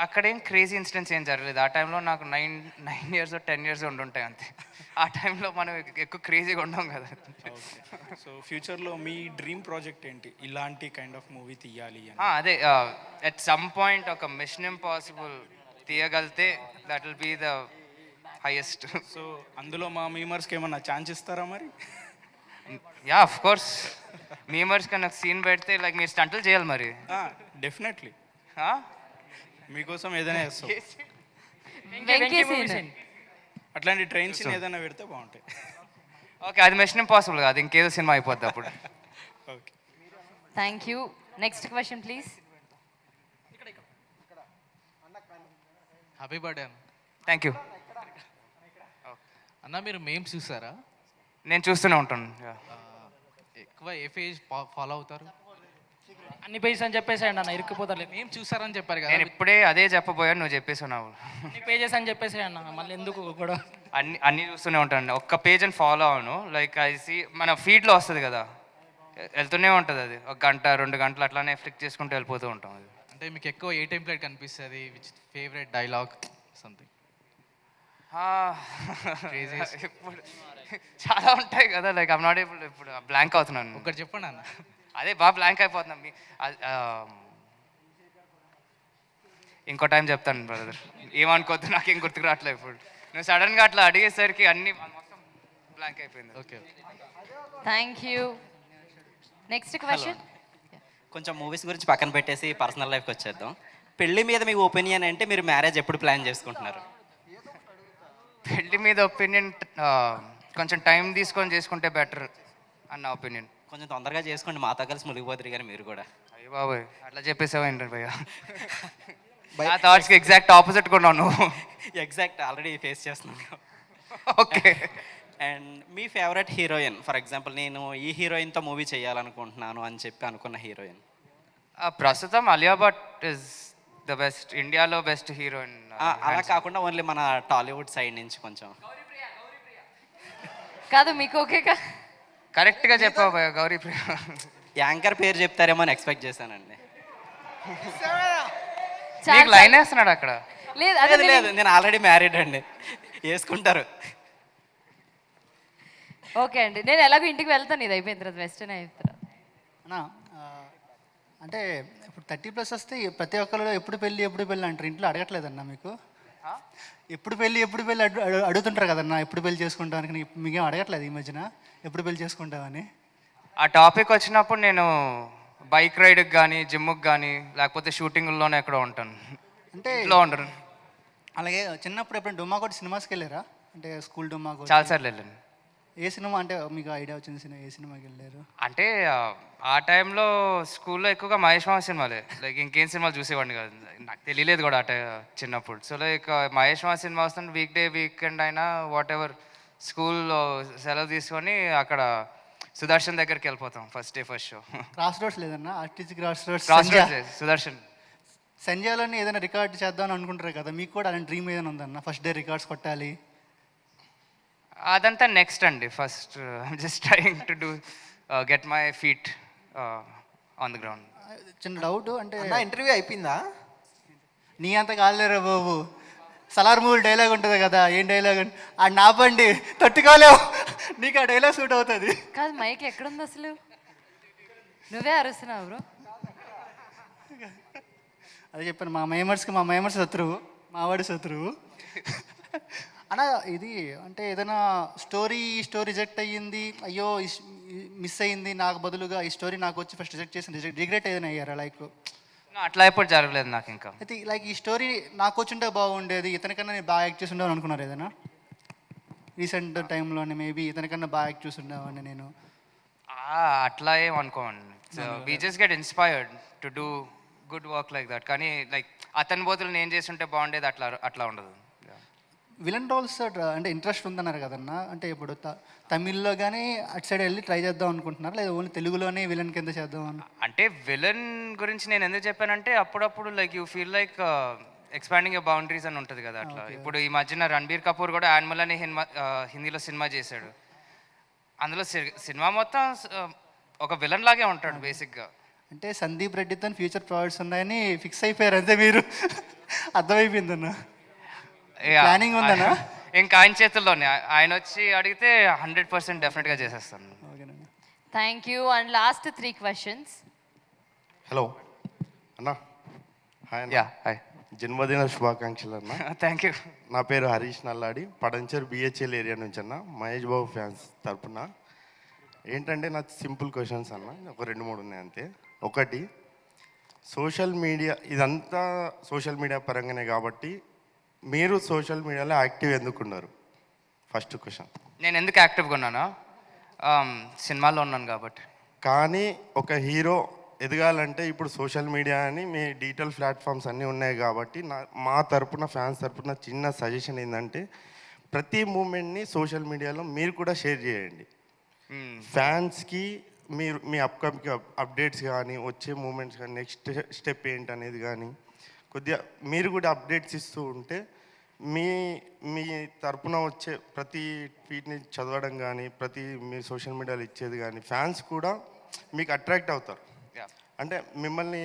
[SPEAKER 3] అక్కడేం క్రేజీ ఇన్సిడెంట్స్ ఏం జరగలేదు. ఆ టైంలో నాకు 9 years 10 years ఉండుంటాయి అంతే. ఆ టైంలో మనం ఎక్కువ క్రేజీగా ఉండం కదా.
[SPEAKER 11] సో ఫ్యూచర్లో మీ డ్రీమ్ ప్రాజెక్ట్ ఏంటి, ఇలాంటి కైండ్ ఆఫ్ మూవీ తీయాలి అని?
[SPEAKER 3] అదే ఎట్ సమ్ పాయింట్ ఒక మిషన్ ఇంపాసిబుల్ తీయగలితే that will be the highest.
[SPEAKER 11] So అందులో మా మీమర్స్కి ఏమన్నా ఛాన్స్ ఇస్తారా మరి?
[SPEAKER 3] యా ఆఫ్ కోర్స్, మీమర్స్ కన్నా సీన్ పెడితే లైక్ మీరు స్టంట్లు చేయాలి మరి.
[SPEAKER 11] డెఫినెట్లీ మీకోసం ఏదైనా చేస్తాం. అట్లాంటి ట్రైన్ సీన్ ఏదైనా పెడితే బాగుంటాయి.
[SPEAKER 3] ఓకే, అది మిషన్ ఇంపాసిబుల్ కాదు, ఇంకేదో సినిమా అయిపోద్ది అప్పుడు.
[SPEAKER 11] Okay,
[SPEAKER 2] thank you. Next question please.
[SPEAKER 12] Happy birthday అన్న.
[SPEAKER 3] థ్యాంక్ యూ
[SPEAKER 12] అన్న. మీరు మేమ్స్ చూసారా?
[SPEAKER 3] నేను చూస్తూనే ఉంటాను.
[SPEAKER 12] ఎక్కువ ఏ పేజ్ ఫాలో అవుతారు?
[SPEAKER 8] అన్ని పేజెస్ అని చెప్పేసాయండి అన్న, ఇరుక్కుపోతారు.
[SPEAKER 12] ఏం చూసారని చెప్పారు కదా,
[SPEAKER 3] నేను ఇప్పుడే అదే చెప్పబోయాను, నువ్వు చెప్పేస్తున్నావు.
[SPEAKER 8] అన్ని పేజెస్ అని చెప్పేసాయన్న, మళ్ళీ ఎందుకు కూడా.
[SPEAKER 3] అన్నీ చూస్తూనే ఉంటాను, ఒక్క పేజ్ అని ఫాలో అవును. లైక్ అది మన ఫీడ్లో వస్తుంది కదా, వెళ్తూనే ఉంటుంది అది, 1-2 గంటలు అట్లానే ఫ్లిక్ చేసుకుంటూ వెళ్ళిపోతూ ఉంటాం. అది
[SPEAKER 12] అంటే మీకు ఎక్కువ ఏ టెంప్లెట్ కనిపిస్తుంది, విచ్ ఫేవరెట్ డైలాగ్ సంథింగ్?
[SPEAKER 3] ఇప్పుడు చాలా ఉంటాయి కదా, లైక్ ఐమ్ నాట్ ఏబుల్, ఇప్పుడు బ్లాంక్ అవుతున్నాను.
[SPEAKER 12] ఒకటి చెప్పండి అన్న.
[SPEAKER 3] అదే బాగా బ్లాంక్ అయిపోతున్నాం. ఇంకో టైం చెప్తాను బ్రదర్, ఏమనుకోవద్దు, నాకేం గుర్తుకు రావట్లేదు ఇప్పుడు. నువ్వు సడన్గా అట్లా అడిగేసరికి అన్ని మొత్తం బ్లాంక్ అయిపోయింది.
[SPEAKER 12] Okay,
[SPEAKER 2] thank you. Next question.
[SPEAKER 5] కొంచెం మూవీస్ గురించి పక్కన పెట్టేసి పర్సనల్ లైఫ్కి వచ్చేద్దాం. పెళ్లి మీద మీ ఒపీనియన్ అంటే మీరు మ్యారేజ్ ఎప్పుడు ప్లాన్ చేసుకుంటున్నారు?
[SPEAKER 3] పెళ్లి మీద ఒపీనియన్ కొంచెం టైం తీసుకొని చేసుకుంటే బెటర్ అన్న ఒపీనియన్.
[SPEAKER 5] కొంచెం తొందరగా చేసుకోండి, మాతో కలిసి మునిగిపోతారు కానీ మీరు కూడా.
[SPEAKER 3] అయ్యో బాబాయ్, అట్లా చెప్పేసావా ఏంటంటే భయ్యా, నా థాట్స్కి ఎగ్జాక్ట్ ఆపోజిట్ కొన్నావు నువ్వు.
[SPEAKER 5] ఎగ్జాక్ట్, ఆల్రెడీ ఫేస్ చేస్తున్నాను.
[SPEAKER 3] Okay.
[SPEAKER 5] And me favourite heroine, for example నేను ఈ హీరోయిన్తో మూవీ చేయాలనుకుంటున్నాను అని చెప్పి అనుకున్న హీరోయిన్?
[SPEAKER 3] ప్రస్తుతం Alia Bhatt is the best, ఇండియాలో బెస్ట్ హీరోయిన్.
[SPEAKER 5] అలా కాకుండా ఓన్లీ మన టాలీవుడ్ సైడ్ నుంచి కొంచెం.
[SPEAKER 2] కాదు మీకు ఓకేగా?
[SPEAKER 3] కరెక్ట్గా చెప్పావు భయ్యా, గౌరీప్రియ.
[SPEAKER 5] యాంకర్ పేరు చెప్తారేమో అని ఎక్స్పెక్ట్ చేశానండి.
[SPEAKER 3] నీకు లైన్ వేస్తున్నాడు అక్కడ.
[SPEAKER 2] లేదు
[SPEAKER 5] లేదు, నేను ఆల్రెడీ మ్యారీడ్ అండి, వేసుకుంటారు.
[SPEAKER 2] ఓకే అండి, నేను ఎలాగో ఇంటికి వెళ్తాను, ఇది అయిపోయిన తర్వాత వెస్టర్న్ అయిపోతాను.
[SPEAKER 1] అన్నా అంటే ఇప్పుడు 30+ వస్తే ప్రతి ఒక్కరు ఎప్పుడు పెళ్ళి అంటారు, ఇంట్లో అడగట్లేదన్నా మీకు? ఎప్పుడు పెళ్ళి అడుగుతుంటారు కదన్నా, ఎప్పుడు పెళ్ళి చేసుకుంటామని. మీకేం అడగట్లేదు ఈ మధ్యన ఎప్పుడు పెళ్ళి చేసుకుంటామని?
[SPEAKER 3] ఆ టాపిక్ వచ్చినప్పుడు నేను బైక్ రైడ్కి కానీ జిమ్కి కానీ లేకపోతే షూటింగ్లోనే ఎక్కడో ఉంటాను, అంటే ఇంట్లో ఉండరు.
[SPEAKER 1] అలాగే చిన్నప్పుడు ఎప్పుడైనా డుమ్మాకోటి సినిమాస్కి వెళ్ళారా? అంటే స్కూల్ డుమ్మాకోటి
[SPEAKER 3] చాలాసార్లు వెళ్ళాను.
[SPEAKER 1] ఏ సినిమా అంటే మీకు ఐడియా వచ్చిన సినిమా, ఏ సినిమాకి వెళ్ళారు?
[SPEAKER 3] అంటే ఆ టైంలో స్కూల్లో ఎక్కువగా మహేష్ బాబు సినిమాలే, లైక్ ఇంకేం సినిమాలు చూసేవాడిని కాదు, నాకు తెలియలేదు కూడా ఆ చిన్నప్పుడు. సో లైక్ మహేష్ బాబు సినిమా వస్తుంది, వీకెండ్ అయినా వాట్ ఎవర్ స్కూల్లో సెలవు తీసుకొని అక్కడ సుదర్శన్ దగ్గరికి వెళ్ళిపోతాం first day first show.
[SPEAKER 1] Cross roads లేదన్నా, RTC cross roads
[SPEAKER 3] cross roads Sudarshan.
[SPEAKER 1] సంజయ్లోని ఏదైనా రికార్డ్ చేద్దామని అనుకుంటారు కదా, మీకు కూడా అలాంటి డ్రీమ్ ఏదైనా ఉందన్న, ఫస్ట్ డే రికార్డ్స్ కొట్టాలి?
[SPEAKER 3] అదంతా నెక్స్ట్ అండి. First I'm just trying to do get my feet on the ground.
[SPEAKER 1] చిన్న డౌట్ అంటే
[SPEAKER 9] ఇంటర్వ్యూ అయిపోయిందా?
[SPEAKER 1] నీ అంత కాలేరా బాబు. సలార్ మూవీ డైలాగ్ ఉంటుంది కదా, ఏం డైలాగ్ ఆ నాపండి తట్టుకోలేవు, నీకు ఆ డైలాగ్ సూట్ అవుతుంది.
[SPEAKER 2] కాదు మైక్ ఎక్కడుంది అసలు? నువ్వే అరుస్తున్నావు బ్రో.
[SPEAKER 1] అదే చెప్పాను, మా మైమర్స్ శత్రువు, మావాడి శత్రువు. అన్న ఇది అంటే ఏదైనా స్టోరీ రిజెక్ట్ అయ్యింది, అయ్యో మిస్ అయ్యింది, నాకు బదులుగా ఈ స్టోరీ నాకు వచ్చి ఫస్ట్ రిజెక్ట్ చేసి రిగ్రెట్ ఏదైనా అయ్యారా? లైక్
[SPEAKER 3] అట్లా ఎప్పుడు జరగలేదు నాకు ఇంకా.
[SPEAKER 1] అయితే లైక్ ఈ స్టోరీ నాకు వచ్చింటే బాగుండేది, ఇతనికన్నా నేను బాగా యాక్ట్ చేసి ఉండేవాని అనుకున్నారు ఏదైనా రీసెంట్ టైంలోనే? మేబీ ఇతనికన్నా బాగా యాక్ట్ చేసి ఉండేవాడిని నేను.
[SPEAKER 3] అట్లా ఏం అనుకోండి. So we just get inspired to do good work like that. కానీ లైక్ అతని బోతులు నేను చేస్తుంటే బాగుండేది అట్లా ఉండదు.
[SPEAKER 1] విలన్ రోల్స్ అంటే ఇంట్రెస్ట్ ఉందన్నారు కదన్నా, అంటే ఇప్పుడు తమిళ్లో కానీ అటు సైడ్ వెళ్ళి ట్రై చేద్దాం అనుకుంటున్నారు, లేదా ఓన్లీ తెలుగులోనే విలన్ కింద చేద్దాం అని?
[SPEAKER 3] అంటే విలన్ గురించి నేను ఎందుకు చెప్పానంటే అప్పుడప్పుడు like you feel like expanding your boundaries అని ఉంటుంది కదా అట్లా. ఇప్పుడు ఈ మధ్యన రణబీర్ కపూర్ కూడా యానిమల్ అని హిందీలో సినిమా చేశాడు. అందులో సినిమా మొత్తం ఒక విలన్ లాగే ఉంటాడు బేసిక్గా.
[SPEAKER 1] అంటే సందీప్ రెడ్డితో ఫ్యూచర్ ప్రాజెక్ట్స్ ఉన్నాయని ఫిక్స్ అయిపోయారు అంతే మీరు? అర్థమైపోయిందన్న, ప్లానింగ్ ఉందన్నా?
[SPEAKER 3] ఇంకా ఆయన చేతుల్లోనే, ఆయన వచ్చి అడిగితే 100% డెఫినెట్గా చేసేస్తాను.
[SPEAKER 2] Thank you. And last 3 questions.
[SPEAKER 13] Hello అన్నా, హాయ్.
[SPEAKER 3] యా హాయ్,
[SPEAKER 13] జన్మదిన శుభాకాంక్షలు అన్న.
[SPEAKER 3] Thank you.
[SPEAKER 13] నా పేరు హరీష్ నల్లాడి, పడంచర్ బిహెచ్ఎల్ ఏరియా నుంచి అన్న, మహేష్ బాబు ఫ్యాన్స్ తరపున. ఏంటంటే నాకు సింపుల్ క్వశ్చన్స్ అన్న, ఒక 2-3 ఉన్నాయి అంతే. ఒకటి, సోషల్ మీడియా, ఇదంతా సోషల్ మీడియా పరంగానే కాబట్టి మీరు సోషల్ మీడియాలో యాక్టివ్ ఎందుకున్నారు? First question.
[SPEAKER 3] నేను ఎందుకు యాక్టివ్గా ఉన్నానా? సినిమాల్లో ఉన్నాను కాబట్టి.
[SPEAKER 13] కానీ ఒక హీరో ఎదగాలంటే ఇప్పుడు సోషల్ మీడియా అని మీ డిజిటల్ ప్లాట్ఫామ్స్ అన్నీ ఉన్నాయి కాబట్టి మా తరపున, ఫ్యాన్స్ తరపున చిన్న సజెషన్ ఏంటంటే ప్రతి మూమెంట్ని సోషల్ మీడియాలో మీరు కూడా షేర్ చేయండి. ఫ్యాన్స్కి మీరు మీ అప్కమింగ్ అప్డేట్స్ కానీ, వచ్చే మూమెంట్స్ కానీ, నెక్స్ట్ స్టెప్ ఏంటనేది కానీ కొద్దిగా మీరు కూడా అప్డేట్స్ ఇస్తూ ఉంటే మీ తరపున వచ్చే ప్రతి ట్వీట్ని చదవడం కానీ, ప్రతి మీ సోషల్ మీడియాలో ఇచ్చేది కానీ ఫ్యాన్స్ కూడా మీకు అట్రాక్ట్ అవుతారు. అంటే మిమ్మల్ని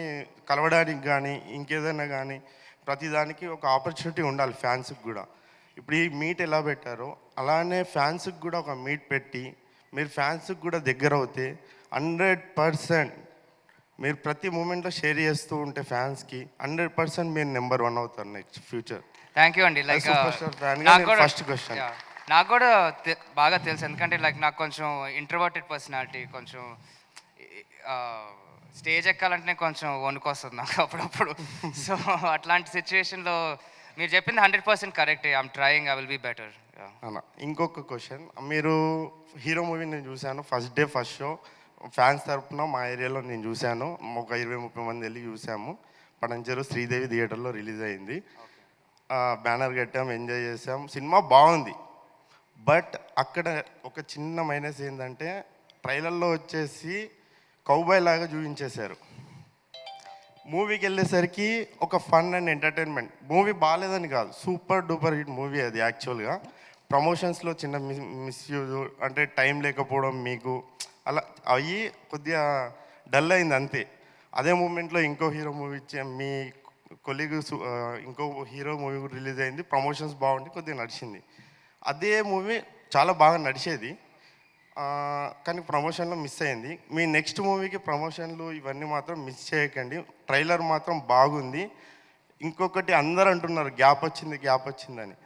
[SPEAKER 13] కలవడానికి కానీ, ఇంకేదైనా కానీ ప్రతిదానికి ఒక ఆపర్చునిటీ ఉండాలి ఫ్యాన్స్కి కూడా. ఇప్పుడు ఈ మీట్ ఎలా పెట్టారో అలానే ఫ్యాన్స్కి కూడా ఒక మీట్ పెట్టి మీరు ఫ్యాన్స్కి కూడా దగ్గర అవుతే 100% మీరు ప్రతి మూమెంట్లో షేర్ చేస్తూ ఉంటే ఫ్యాన్స్కి 100% మీరు నెంబర్ 1 అవుతారు నెక్స్ట్ ఫ్యూచర్.
[SPEAKER 3] థ్యాంక్ యూ అండి. లైక్
[SPEAKER 13] ఫస్ట్ క్వశ్చన్
[SPEAKER 3] నాకు కూడా బాగా తెలుసు, ఎందుకంటే లైక్ నాకు కొంచెం ఇంట్రోవర్టెడ్ పర్సనాలిటీ, కొంచెం స్టేజ్ ఎక్కాలంటేనే కొంచెం వణుకొస్తుంది నాకు అప్పుడప్పుడు. సో అట్లాంటి సిచ్యువేషన్లో మీరు చెప్పింది 100% correct. I'm trying, I will be better.
[SPEAKER 13] అన్న ఇంకొక క్వశ్చన్, మీరు హీరో మూవీ నేను చూశాను first day first show fans తరపున మా ఏరియాలో నేను చూశాను. ఒక 20-30 మంది వెళ్ళి చూసాము. పడంచెరు శ్రీదేవి థియేటర్లో రిలీజ్ అయింది. బ్యానర్ కట్టాం, ఎంజాయ్ చేసాం, సినిమా బాగుంది. బట్ అక్కడ ఒక చిన్న మైనస్ ఏంటంటే ట్రైలర్లో వచ్చేసి కౌబాయ్ లాగా చూపించేశారు. మూవీకి వెళ్ళేసరికి ఒక ఫన్ అండ్ ఎంటర్టైన్మెంట్. మూవీ బాగాలేదని కాదు, సూపర్ డూపర్ హిట్ మూవీ అది. యాక్చువల్గా ప్రమోషన్స్లో చిన్న మిస్యూజ్ అంటే టైం లేకపోవడం మీకు అలా అయ్యి కొద్దిగా డల్ అయింది అంతే. అదే మూమెంట్లో ఇంకో హీరో మూవీ ఇచ్చే మీ కొలీగ్ ఇంకో హీరో మూవీ కూడా రిలీజ్ అయింది, ప్రమోషన్స్ బాగుండి కొద్దిగా నడిచింది. అదే మూవీ చాలా బాగా నడిచేది, కానీ ప్రమోషన్లో మిస్ అయింది. మీ నెక్స్ట్ మూవీకి ప్రమోషన్లు ఇవన్నీ మాత్రం మిస్ చేయకండి. ట్రైలర్ మాత్రం బాగుంది. ఇంకొకటి అందరూ అంటున్నారు గ్యాప్ వచ్చిందని.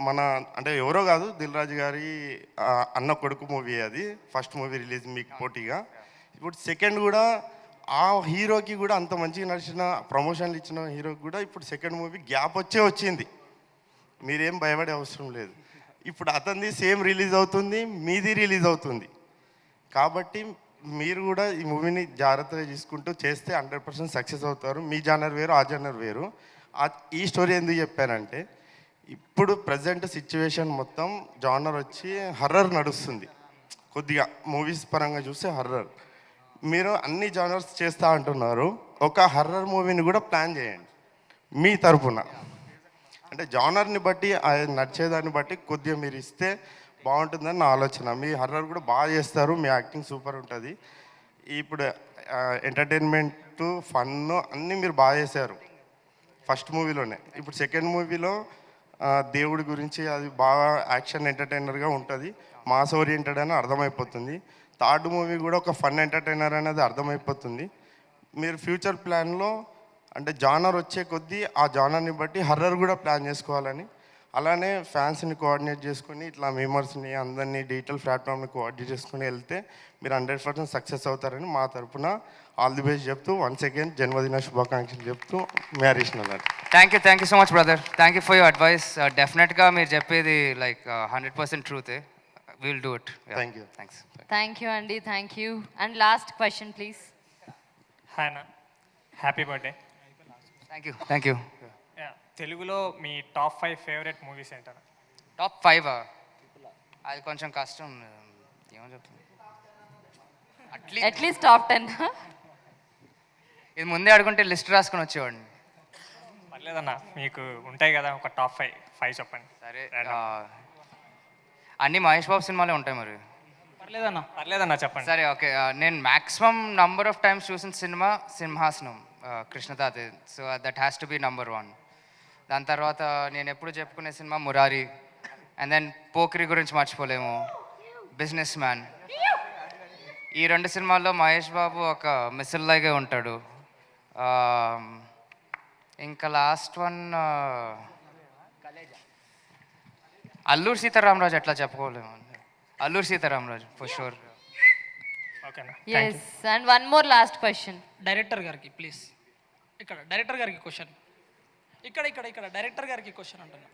[SPEAKER 13] మన అంటే ఎవరో కాదు, దిల్ రాజు గారి అన్న కొడుకు మూవీ అది ఫస్ట్ మూవీ రిలీజ్ మీకు పోటీగా. ఇప్పుడు సెకండ్ కూడా ఆ హీరోకి కూడా అంత మంచిగా నడిచిన ప్రమోషన్లు ఇచ్చిన హీరోకి కూడా ఇప్పుడు సెకండ్ మూవీ గ్యాప్ వచ్చింది. మీరేం భయపడే అవసరం లేదు. ఇప్పుడు అతనిది సేమ్ రిలీజ్ అవుతుంది, మీది రిలీజ్ అవుతుంది. కాబట్టి మీరు కూడా ఈ మూవీని జాగ్రత్తగా తీసుకుంటూ చేస్తే 100% సక్సెస్ అవుతారు. మీ జానర్ వేరు, ఆ జానర్ వేరు. ఈ స్టోరీ ఎందుకు చెప్పానంటే ఇప్పుడు ప్రజెంట్ సిచ్యువేషన్ మొత్తం జానర్ వచ్చి హర్రర్ నడుస్తుంది. కొద్దిగా మూవీస్ పరంగా చూస్తే హర్రర్. మీరు అన్ని జానర్స్ చేస్తా అంటున్నారు, ఒక హర్రర్ మూవీని కూడా ప్లాన్ చేయండి మీ తరపున. అంటే జానర్ని బట్టి అది నచ్చేదాన్ని బట్టి కొద్దిగా మీరు ఇస్తే బాగుంటుందని నా ఆలోచన. మీ హర్రర్ కూడా బాగా చేస్తారు, మీ యాక్టింగ్ సూపర్ ఉంటుంది. ఇప్పుడు ఎంటర్టైన్మెంట్ ఫన్ అన్నీ మీరు బాగా చేశారు ఫస్ట్ మూవీలోనే. ఇప్పుడు సెకండ్ మూవీలో దేవుడి గురించి అది బాగా యాక్షన్ ఎంటర్టైనర్గా ఉంటుంది, మాస్ ఓరియంటెడ్ అని అర్థమైపోతుంది. థర్డ్ మూవీ కూడా ఒక ఫన్ ఎంటర్టైనర్ అనేది అర్థమైపోతుంది. మీరు ఫ్యూచర్ ప్లాన్లో అంటే జానర్ వచ్చే కొద్దీ ఆ జానర్ని బట్టి హర్రర్ కూడా ప్లాన్ చేసుకోవాలని, అలానే ఫ్యాన్స్ని కోఆర్డినేట్ చేసుకొని ఇట్లా మెంబర్స్ని అందరినీ డిజిటల్ ప్లాట్ఫామ్ని కోఆర్డినేట్ చేసుకుని వెళ్తే మీరు 100% సక్సెస్ అవుతారని మా తరపున ఆల్ ది బెస్ట్ చెప్తూ వన్స్ అగైన్ జన్మదిన శుభాకాంక్షలు చెప్తూ మీ Harish Nallari.
[SPEAKER 3] Thank you so much brother. Thank you for your advice. డెఫినెట్గా మీరు చెప్పేది లైక్ 100% ట్రూతే. Will do it.
[SPEAKER 13] Thank you.
[SPEAKER 3] Thanks.
[SPEAKER 2] Thank you అండి, thank you. And last question please.
[SPEAKER 14] Hi అన్న, హ్యాపీ బర్త్డే.
[SPEAKER 3] Thank you.
[SPEAKER 14] తెలుగులో మీ టాప్ 5 ఫేవరెట్ మూవీస్ ఏంటన్నా?
[SPEAKER 3] Top 5 అది కొంచెం కష్టం, ఏమో చెప్తాను.
[SPEAKER 2] At least top 10.
[SPEAKER 3] ఇది ముందే అడుగుంటే లిస్ట్ రాసుకొని వచ్చేవాడిని.
[SPEAKER 14] పర్లేదన్నా, మీకు ఉంటాయి కదా ఒక టాప్ 5 చెప్పండి.
[SPEAKER 3] సరే, అన్ని మహేష్ బాబు సినిమాలే ఉంటాయి మరి.
[SPEAKER 14] పర్లేదన్నా చెప్పండి.
[SPEAKER 3] సరే, ఓకే. నేను మ్యాక్సిమం నంబర్ ఆఫ్ టైమ్స్ చూసిన సినిమా సింహాసనం, కృష్ణతాతే. So that has to be number 1. దాని తర్వాత నేను ఎప్పుడు చెప్పుకునే సినిమా మురారి. అండ్ దెన్ పోక్రి గురించి మర్చిపోలేము, బిజినెస్ మ్యాన్. ఈ 2 సినిమాల్లో మహేష్ బాబు ఒక మిస్సిల్ లాగే ఉంటాడు. ఇంకా లాస్ట్ వన్ అల్లూరి సీతారామరాజు. ఎట్లా చెప్పుకోలేము, అల్లూరి సీతారామరాజు ఫర్ షూర్.
[SPEAKER 14] ఓకేనా?
[SPEAKER 2] Yes. And one more last question.
[SPEAKER 8] Director గారికి ప్లీజ్. ఇక్కడ డైరెక్టర్ గారికి క్వశ్చన్. ఇక్కడ డైరెక్టర్ గారికి క్వశ్చన్ అంటున్నా.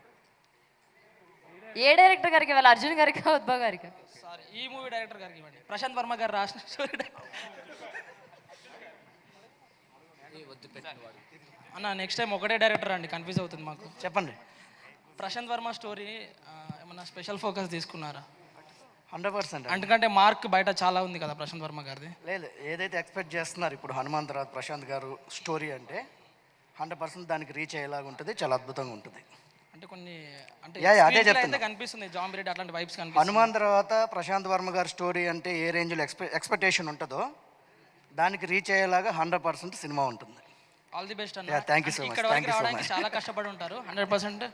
[SPEAKER 2] ఏ డైరెక్టర్ గారికి ఇవ్వాలి? అర్జున్ గారికి, ఉద్భవ్ గారికి?
[SPEAKER 8] సారీ, ఈ మూవీ డైరెక్టర్ గారికి ఇవ్వండి. ప్రశాంత్ వర్మ గారు రాసిన స్టోరీ. అన్న నెక్స్ట్ టైం ఒకటే డైరెక్టర్ అండి, కన్ఫ్యూజ్ అవుతుంది మాకు.
[SPEAKER 1] చెప్పండి.
[SPEAKER 8] ప్రశాంత్ వర్మ స్టోరీ ఏమన్నా స్పెషల్ ఫోకస్ తీసుకున్నారా?
[SPEAKER 1] 100%.
[SPEAKER 8] ఎందుకంటే మార్క్ బయట చాలా ఉంది కదా ప్రశాంత్ వర్మ గారిది.
[SPEAKER 1] లేదు, ఏదైతే ఎక్స్పెక్ట్ చేస్తున్నారు ఇప్పుడు హనుమాన్ తర్వాత ప్రశాంత్ గారు స్టోరీ అంటే 100% దానికి రీచ్ అయ్యేలాగా ఉంటుంది, చాలా అద్భుతంగా ఉంటుంది.
[SPEAKER 8] అంటే కొన్ని అంటే
[SPEAKER 1] అదే చెప్తున్నా,
[SPEAKER 8] కనిపిస్తుంది జాంబీ రెడ్డి అట్లాంటి వైబ్స్ కనిపిస్తుంది.
[SPEAKER 1] హనుమాన్ తర్వాత ప్రశాంత్ వర్మ గారి స్టోరీ అంటే ఏ రేంజ్లో ఎక్స్పెక్టేషన్ ఉంటుందో దానికి రీచ్ అయ్యేలాగా 100% సినిమా ఉంటుంది.
[SPEAKER 8] ఆల్ ది బెస్ట్ అన్న.
[SPEAKER 1] Thank you so much.
[SPEAKER 8] ఇక్కడ వరకు రావడానికి చాలా కష్టపడి ఉంటారు. 100%.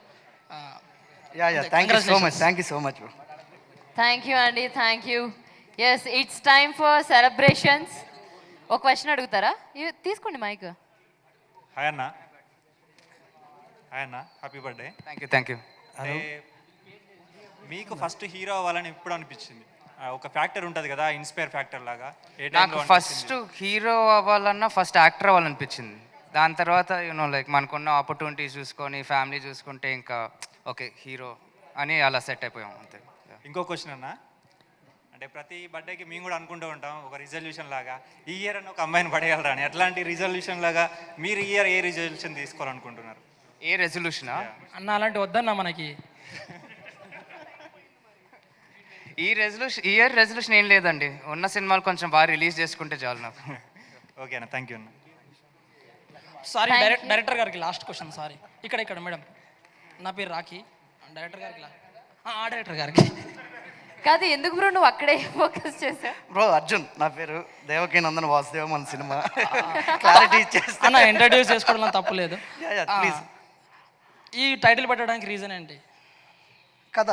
[SPEAKER 1] Thank you so much. Thank you so much.
[SPEAKER 2] Thank you అండి, thank you. Yes, it's time for celebrations. ఒక క్వశ్చన్ అడుగుతారా? తీసుకోండి మైక్.
[SPEAKER 14] హాయ్ అన్న, హ్యాపీ బర్త్డే.
[SPEAKER 3] Thank you.
[SPEAKER 14] అంటే మీకు ఫస్ట్ హీరో అవ్వాలని ఎప్పుడు అనిపించింది? ఒక ఫ్యాక్టర్ ఉంటుంది కదా, ఇన్స్పైర్ ఫ్యాక్టర్ లాగా.
[SPEAKER 3] నాకు ఫస్ట్ హీరో అవ్వాలన్నా ఫస్ట్ యాక్టర్ అవ్వాలనిపించింది. దాని తర్వాత లైక్ మనకున్న ఆపర్చునిటీస్ చూసుకొని ఫ్యామిలీ చూసుకుంటే ఇంకా ఓకే హీరో అని అలా సెట్ అయిపోయాం అంతే.
[SPEAKER 14] ఇంకో క్వశ్చన్ అన్న, అంటే ప్రతి బర్త్డేకి మేము కూడా అనుకుంటూ ఉంటాం ఒక రిజల్యూషన్ లాగా, ఈ ఇయర్ అని ఒక అమ్మాయిని పడేయాలరా అని. అట్లాంటి రిజల్యూషన్ లాగా మీరు ఈ ఇయర్ ఏ రిజల్యూషన్ తీసుకోవాలనుకుంటున్నారు?
[SPEAKER 3] ఏ రెజల్యూషనా
[SPEAKER 8] అన్న? అలాంటి వద్దన్నా మనకి.
[SPEAKER 3] ఈ ఇయర్ రెజల్యూషన్ ఏం లేదండి, ఉన్న సినిమాలు కొంచెం బాగా రిలీజ్ చేసుకుంటే చాలు నాకు.
[SPEAKER 14] ఓకే అన్న, థ్యాంక్ యూ అన్న.
[SPEAKER 8] సారీ, డైరెక్టర్ గారికి లాస్ట్ క్వశ్చన్. సారీ, ఇక్కడ మేడం. నా పేరు రాఖీ. డైరెక్టర్ గారికి డైరెక్టర్ గారికి
[SPEAKER 2] కాదు, ఎందుకు బ్రో నువ్వు అక్కడే ఫోకస్ చేసావు?
[SPEAKER 1] బ్రో అర్జున్, నా పేరు దేవకీ నందన్ వాసుదేవ. మన సినిమా క్లారిటీ ఇచ్చేస్తా.
[SPEAKER 8] అన్న ఇంట్రడ్యూస్ చేసుకోవడం తప్పు లేదు.
[SPEAKER 1] ప్లీజ్.
[SPEAKER 8] ఈ టైటిల్ పెట్టడానికి రీజన్ ఏంటి?
[SPEAKER 1] కథ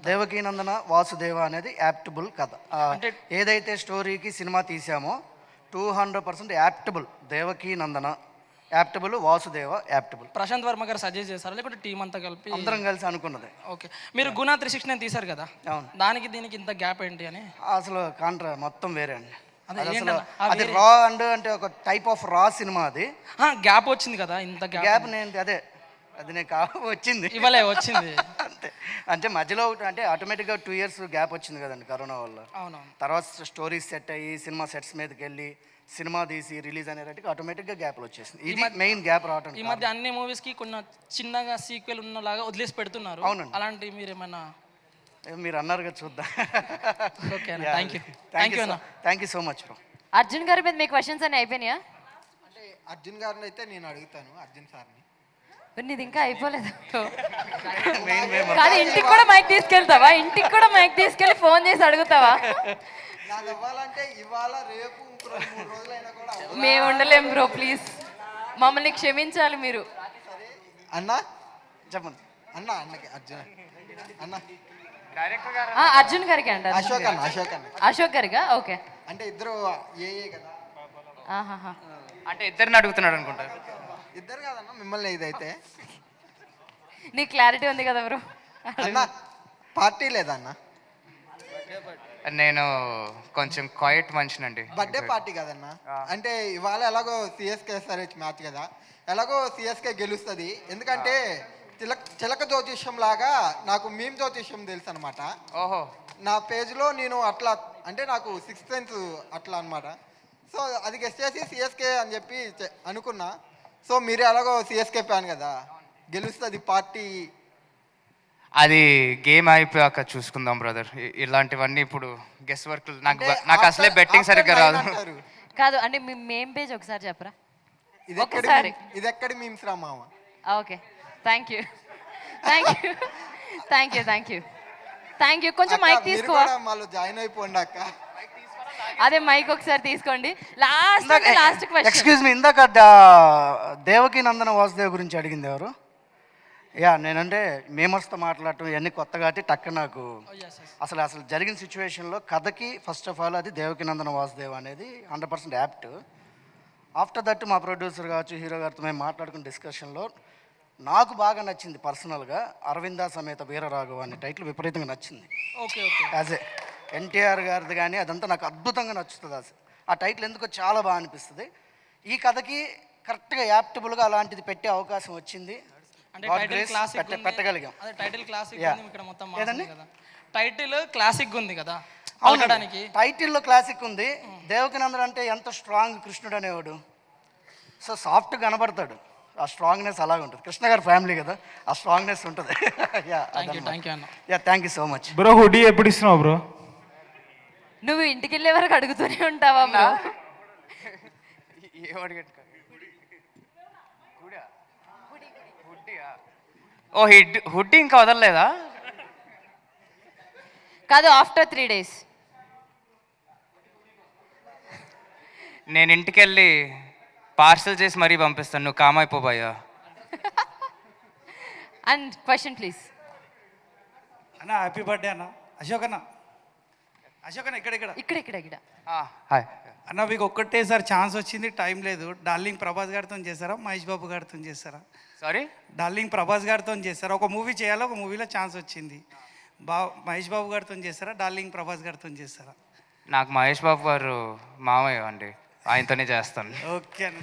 [SPEAKER 1] దేవకీ నందన వాసుదేవ అనేది యాప్టబుల్ కథ. ఏదైతే స్టోరీకి సినిమా తీసామో 200% యాప్టబుల్. దేవకీ నందన యాప్టబుల్, వాసుదేవ యాప్టబుల్.
[SPEAKER 8] ప్రశాంత్ వర్మ గారు సజెస్ట్ చేశారా లేకపోతే టీం అంతా కలిపి?
[SPEAKER 1] అందరం కలిసి అనుకున్నది.
[SPEAKER 8] ఓకే, మీరు గుణ 369 తీశారు కదా, దానికి దీనికి ఇంత గ్యాప్ ఏంటి అని?
[SPEAKER 1] అసలు కాంట్రా మొత్తం వేరే అండి.
[SPEAKER 8] అసలు
[SPEAKER 1] అది రా అంటే ఒక టైప్ ఆఫ్ రా సినిమా. అది
[SPEAKER 8] గ్యాప్ వచ్చింది కదా, ఇంత
[SPEAKER 1] గ్యాప్ నేను అది నేను వచ్చింది
[SPEAKER 8] ఇవ్వలే వచ్చింది
[SPEAKER 1] అంతే. అంటే మధ్యలో అంటే ఆటోమేటిక్గా 2 years గ్యాప్ వచ్చింది కదండి కరోనా వల్ల.
[SPEAKER 8] అవునవును.
[SPEAKER 1] తర్వాత స్టోరీస్ సెట్ అయ్యి సినిమా సెట్స్ మీదకి వెళ్ళి సినిమా తీసి రిలీజ్ అనేటికి ఆటోమేటిక్గా గ్యాప్లు వచ్చేసింది. ఇది మెయిన్ గ్యాప్ రావటం.
[SPEAKER 8] ఈ మధ్య అన్ని మూవీస్కి కొన్ని చిన్నగా సీక్వెల్ ఉన్నలాగా వదిలేసి పెడుతున్నారు.
[SPEAKER 1] అవునండి.
[SPEAKER 8] అలాంటి మీరు ఏమైనా
[SPEAKER 1] మీరు అన్నారు కదా చూద్దాం.
[SPEAKER 8] ఓకే అన్న థ్యాంక్ యూ థ్యాంక్ యూ అన్న
[SPEAKER 1] thank you so much bro.
[SPEAKER 2] Arjun గారి మీద మీ క్వశ్చన్స్ అన్ని అయిపోయినాయా?
[SPEAKER 15] అంటే అర్జున్ గారిని అయితే నేను అడుగుతాను, అర్జున్ సార్ని.
[SPEAKER 2] నీది ఇంకా అయిపోలేదు. కాదు ఇంటికి కూడా మైక్ తీసుకెళ్తావా? ఇంటికి కూడా మైక్ తీసుకెళ్ళి ఫోన్ చేసి అడుగుతావా?
[SPEAKER 15] నాది అవ్వాలంటే ఇవాళ రేపు ఇంకో 3 రోజులైనా కూడా
[SPEAKER 2] మేము ఉండలేం బ్రో, ప్లీజ్ మమ్మల్ని క్షమించాలి మీరు.
[SPEAKER 15] అన్నా చెప్పండి. అన్నకి అర్జున్ అన్న
[SPEAKER 2] అర్జున్ గారికి అంటారు.
[SPEAKER 15] అశోక్ అన్న
[SPEAKER 2] అశోక్ గారిగా? ఓకే.
[SPEAKER 15] అంటే ఇద్దరు ఏ కదా.
[SPEAKER 3] అంటే ఇద్దరిని అడుగుతున్నాడు అనుకుంటారు.
[SPEAKER 15] ఇద్దరు కాదన్న మిమ్మల్ని. ఇదైతే
[SPEAKER 2] నీ క్లారిటీ ఉంది కదా బ్రో.
[SPEAKER 15] అన్న పార్టీ లేదా అన్న?
[SPEAKER 3] నేను కొంచెం క్వైట్ మనిషినండి.
[SPEAKER 15] బర్త్డే పార్టీ కదన్న. అంటే ఇవాళ ఎలాగో సిఎస్కే SRH మ్యాచ్ కదా, ఎలాగో సిఎస్కే గెలుస్తుంది. ఎందుకంటే చిలక జ్యోతిష్యం లాగా నాకు మీమ్ జ్యోతిష్యం తెలుసు అనమాట.
[SPEAKER 3] ఓహో.
[SPEAKER 15] నా పేజ్లో నేను అట్లా అంటే నాకు 6th సెన్స్ అట్లా అనమాట. సో అది గెస్ట్ చేసి సిఎస్కే అని చెప్పి అనుకున్నా. సో మీరే ఎలాగో సిఎస్కే ఫ్యాన్ కదా, గెలుస్తుంది పార్టీ.
[SPEAKER 3] అది గేమ్ అయిపోయాక చూసుకుందాం బ్రదర్. ఇలాంటివన్నీ ఇప్పుడు గెస్ వర్క్. నాకు అసలే బెట్టింగ్ సరిగ్గా రాదు.
[SPEAKER 2] కాదు అంటే మీ మెయిన్ పేజ్ ఒకసారి చెప్పరా?
[SPEAKER 15] ఇది ఎక్కడి మీమ్స్ రా మామ.
[SPEAKER 2] Okay thank you thank you thank you thank you thank you. కొంచెం మైక్ తీసుకో.
[SPEAKER 15] మళ్ళీ జాయిన్ అయిపోండి అక్క.
[SPEAKER 2] అదే మైక్ ఒకసారి తీసుకోండి. Last question.
[SPEAKER 1] ఎక్స్క్యూజ్ మీ, ఇందాక దేవకి నందన వాసుదేవ్ గురించి అడిగింది ఎవరు? నేనంటే మేమర్స్తో మాట్లాడటం ఇవన్నీ కొత్త కాబట్టి టక్క నాకు అసలు జరిగిన సిచ్యువేషన్లో కథకి ఫస్ట్ ఆఫ్ ఆల్ అది దేవకి నందన వాసుదేవ్ అనేది 100% యాప్ట్. ఆఫ్టర్ దట్ మా ప్రొడ్యూసర్ కావచ్చు, హీరో గారితో మేము మాట్లాడుకున్న డిస్కషన్లో నాకు బాగా నచ్చింది పర్సనల్గా అరవింద సమేత వీరరాఘవ అనే టైటిల్ విపరీతంగా నచ్చింది. యాజ్ ఏ ఎన్టీఆర్ గారిది కానీ అదంతా నాకు అద్భుతంగా నచ్చుతుంది. అసలు ఆ టైటిల్ ఎందుకో చాలా బాగా అనిపిస్తుంది. ఈ కథకి కరెక్ట్గా యాప్టబుల్గా అలాంటిది పెట్టే అవకాశం వచ్చింది. పెట్టగలిగాం.
[SPEAKER 8] టైటిల్ క్లాసిక్ ఇక్కడ మొత్తం కదా. టైటిల్ క్లాసిక్ ఉంది కదా పలకడానికి.
[SPEAKER 1] టైటిల్లో క్లాసిక్ ఉంది. దేవకినందన్ అంటే ఎంత స్ట్రాంగ్ కృష్ణుడు అనేవాడు. సో సాఫ్ట్ కనబడతాడు. ఆ స్ట్రాంగ్నెస్ అలాగే ఉంటుంది. కృష్ణ గారి ఫ్యామిలీ కదా, ఆ స్ట్రాంగ్నెస్ ఉంటుంది. Thank you so much
[SPEAKER 7] bro. Hoodie ఎప్పుడు ఇస్తున్నావు బ్రో?
[SPEAKER 2] నువ్వు ఇంటికి వెళ్ళే వరకు అడుగుతూనే ఉంటావా బ్రో?
[SPEAKER 3] ఓ హుడ్డీ ఇంకా వదలలేదా?
[SPEAKER 2] కాదు ఆఫ్టర్ 3 days.
[SPEAKER 3] నేను ఇంటికి వెళ్ళి పార్సల్ చేసి మరీ పంపిస్తాను. నువ్వు కామ్ అయిపోబాయా.
[SPEAKER 2] And question please.
[SPEAKER 11] అన్న హ్యాపీ బర్త్డే అన్న. అశోక్ అన్న
[SPEAKER 2] ఇక్కడ
[SPEAKER 11] హాయ్ అన్న. మీకు ఒక్కటేసారి ఛాన్స్ వచ్చింది, టైం లేదు. డార్లింగ్ ప్రభాస్ గారితో చేస్తారా, మహేష్ బాబు గారితో చేస్తారా?
[SPEAKER 3] సారీ,
[SPEAKER 11] డార్లింగ్ ప్రభాస్ గారితో చేస్తారా? ఒక మూవీ చేయాలి, ఒక మూవీలో ఛాన్స్ వచ్చింది. మహేష్ బాబు గారితో చేస్తారా, డార్లింగ్ ప్రభాస్ గారితో చేస్తారా?
[SPEAKER 3] నాకు మహేష్ బాబు గారు మామయ్య అండి, ఆయనతోనే చేస్తాను.
[SPEAKER 11] ఓకే అన్న.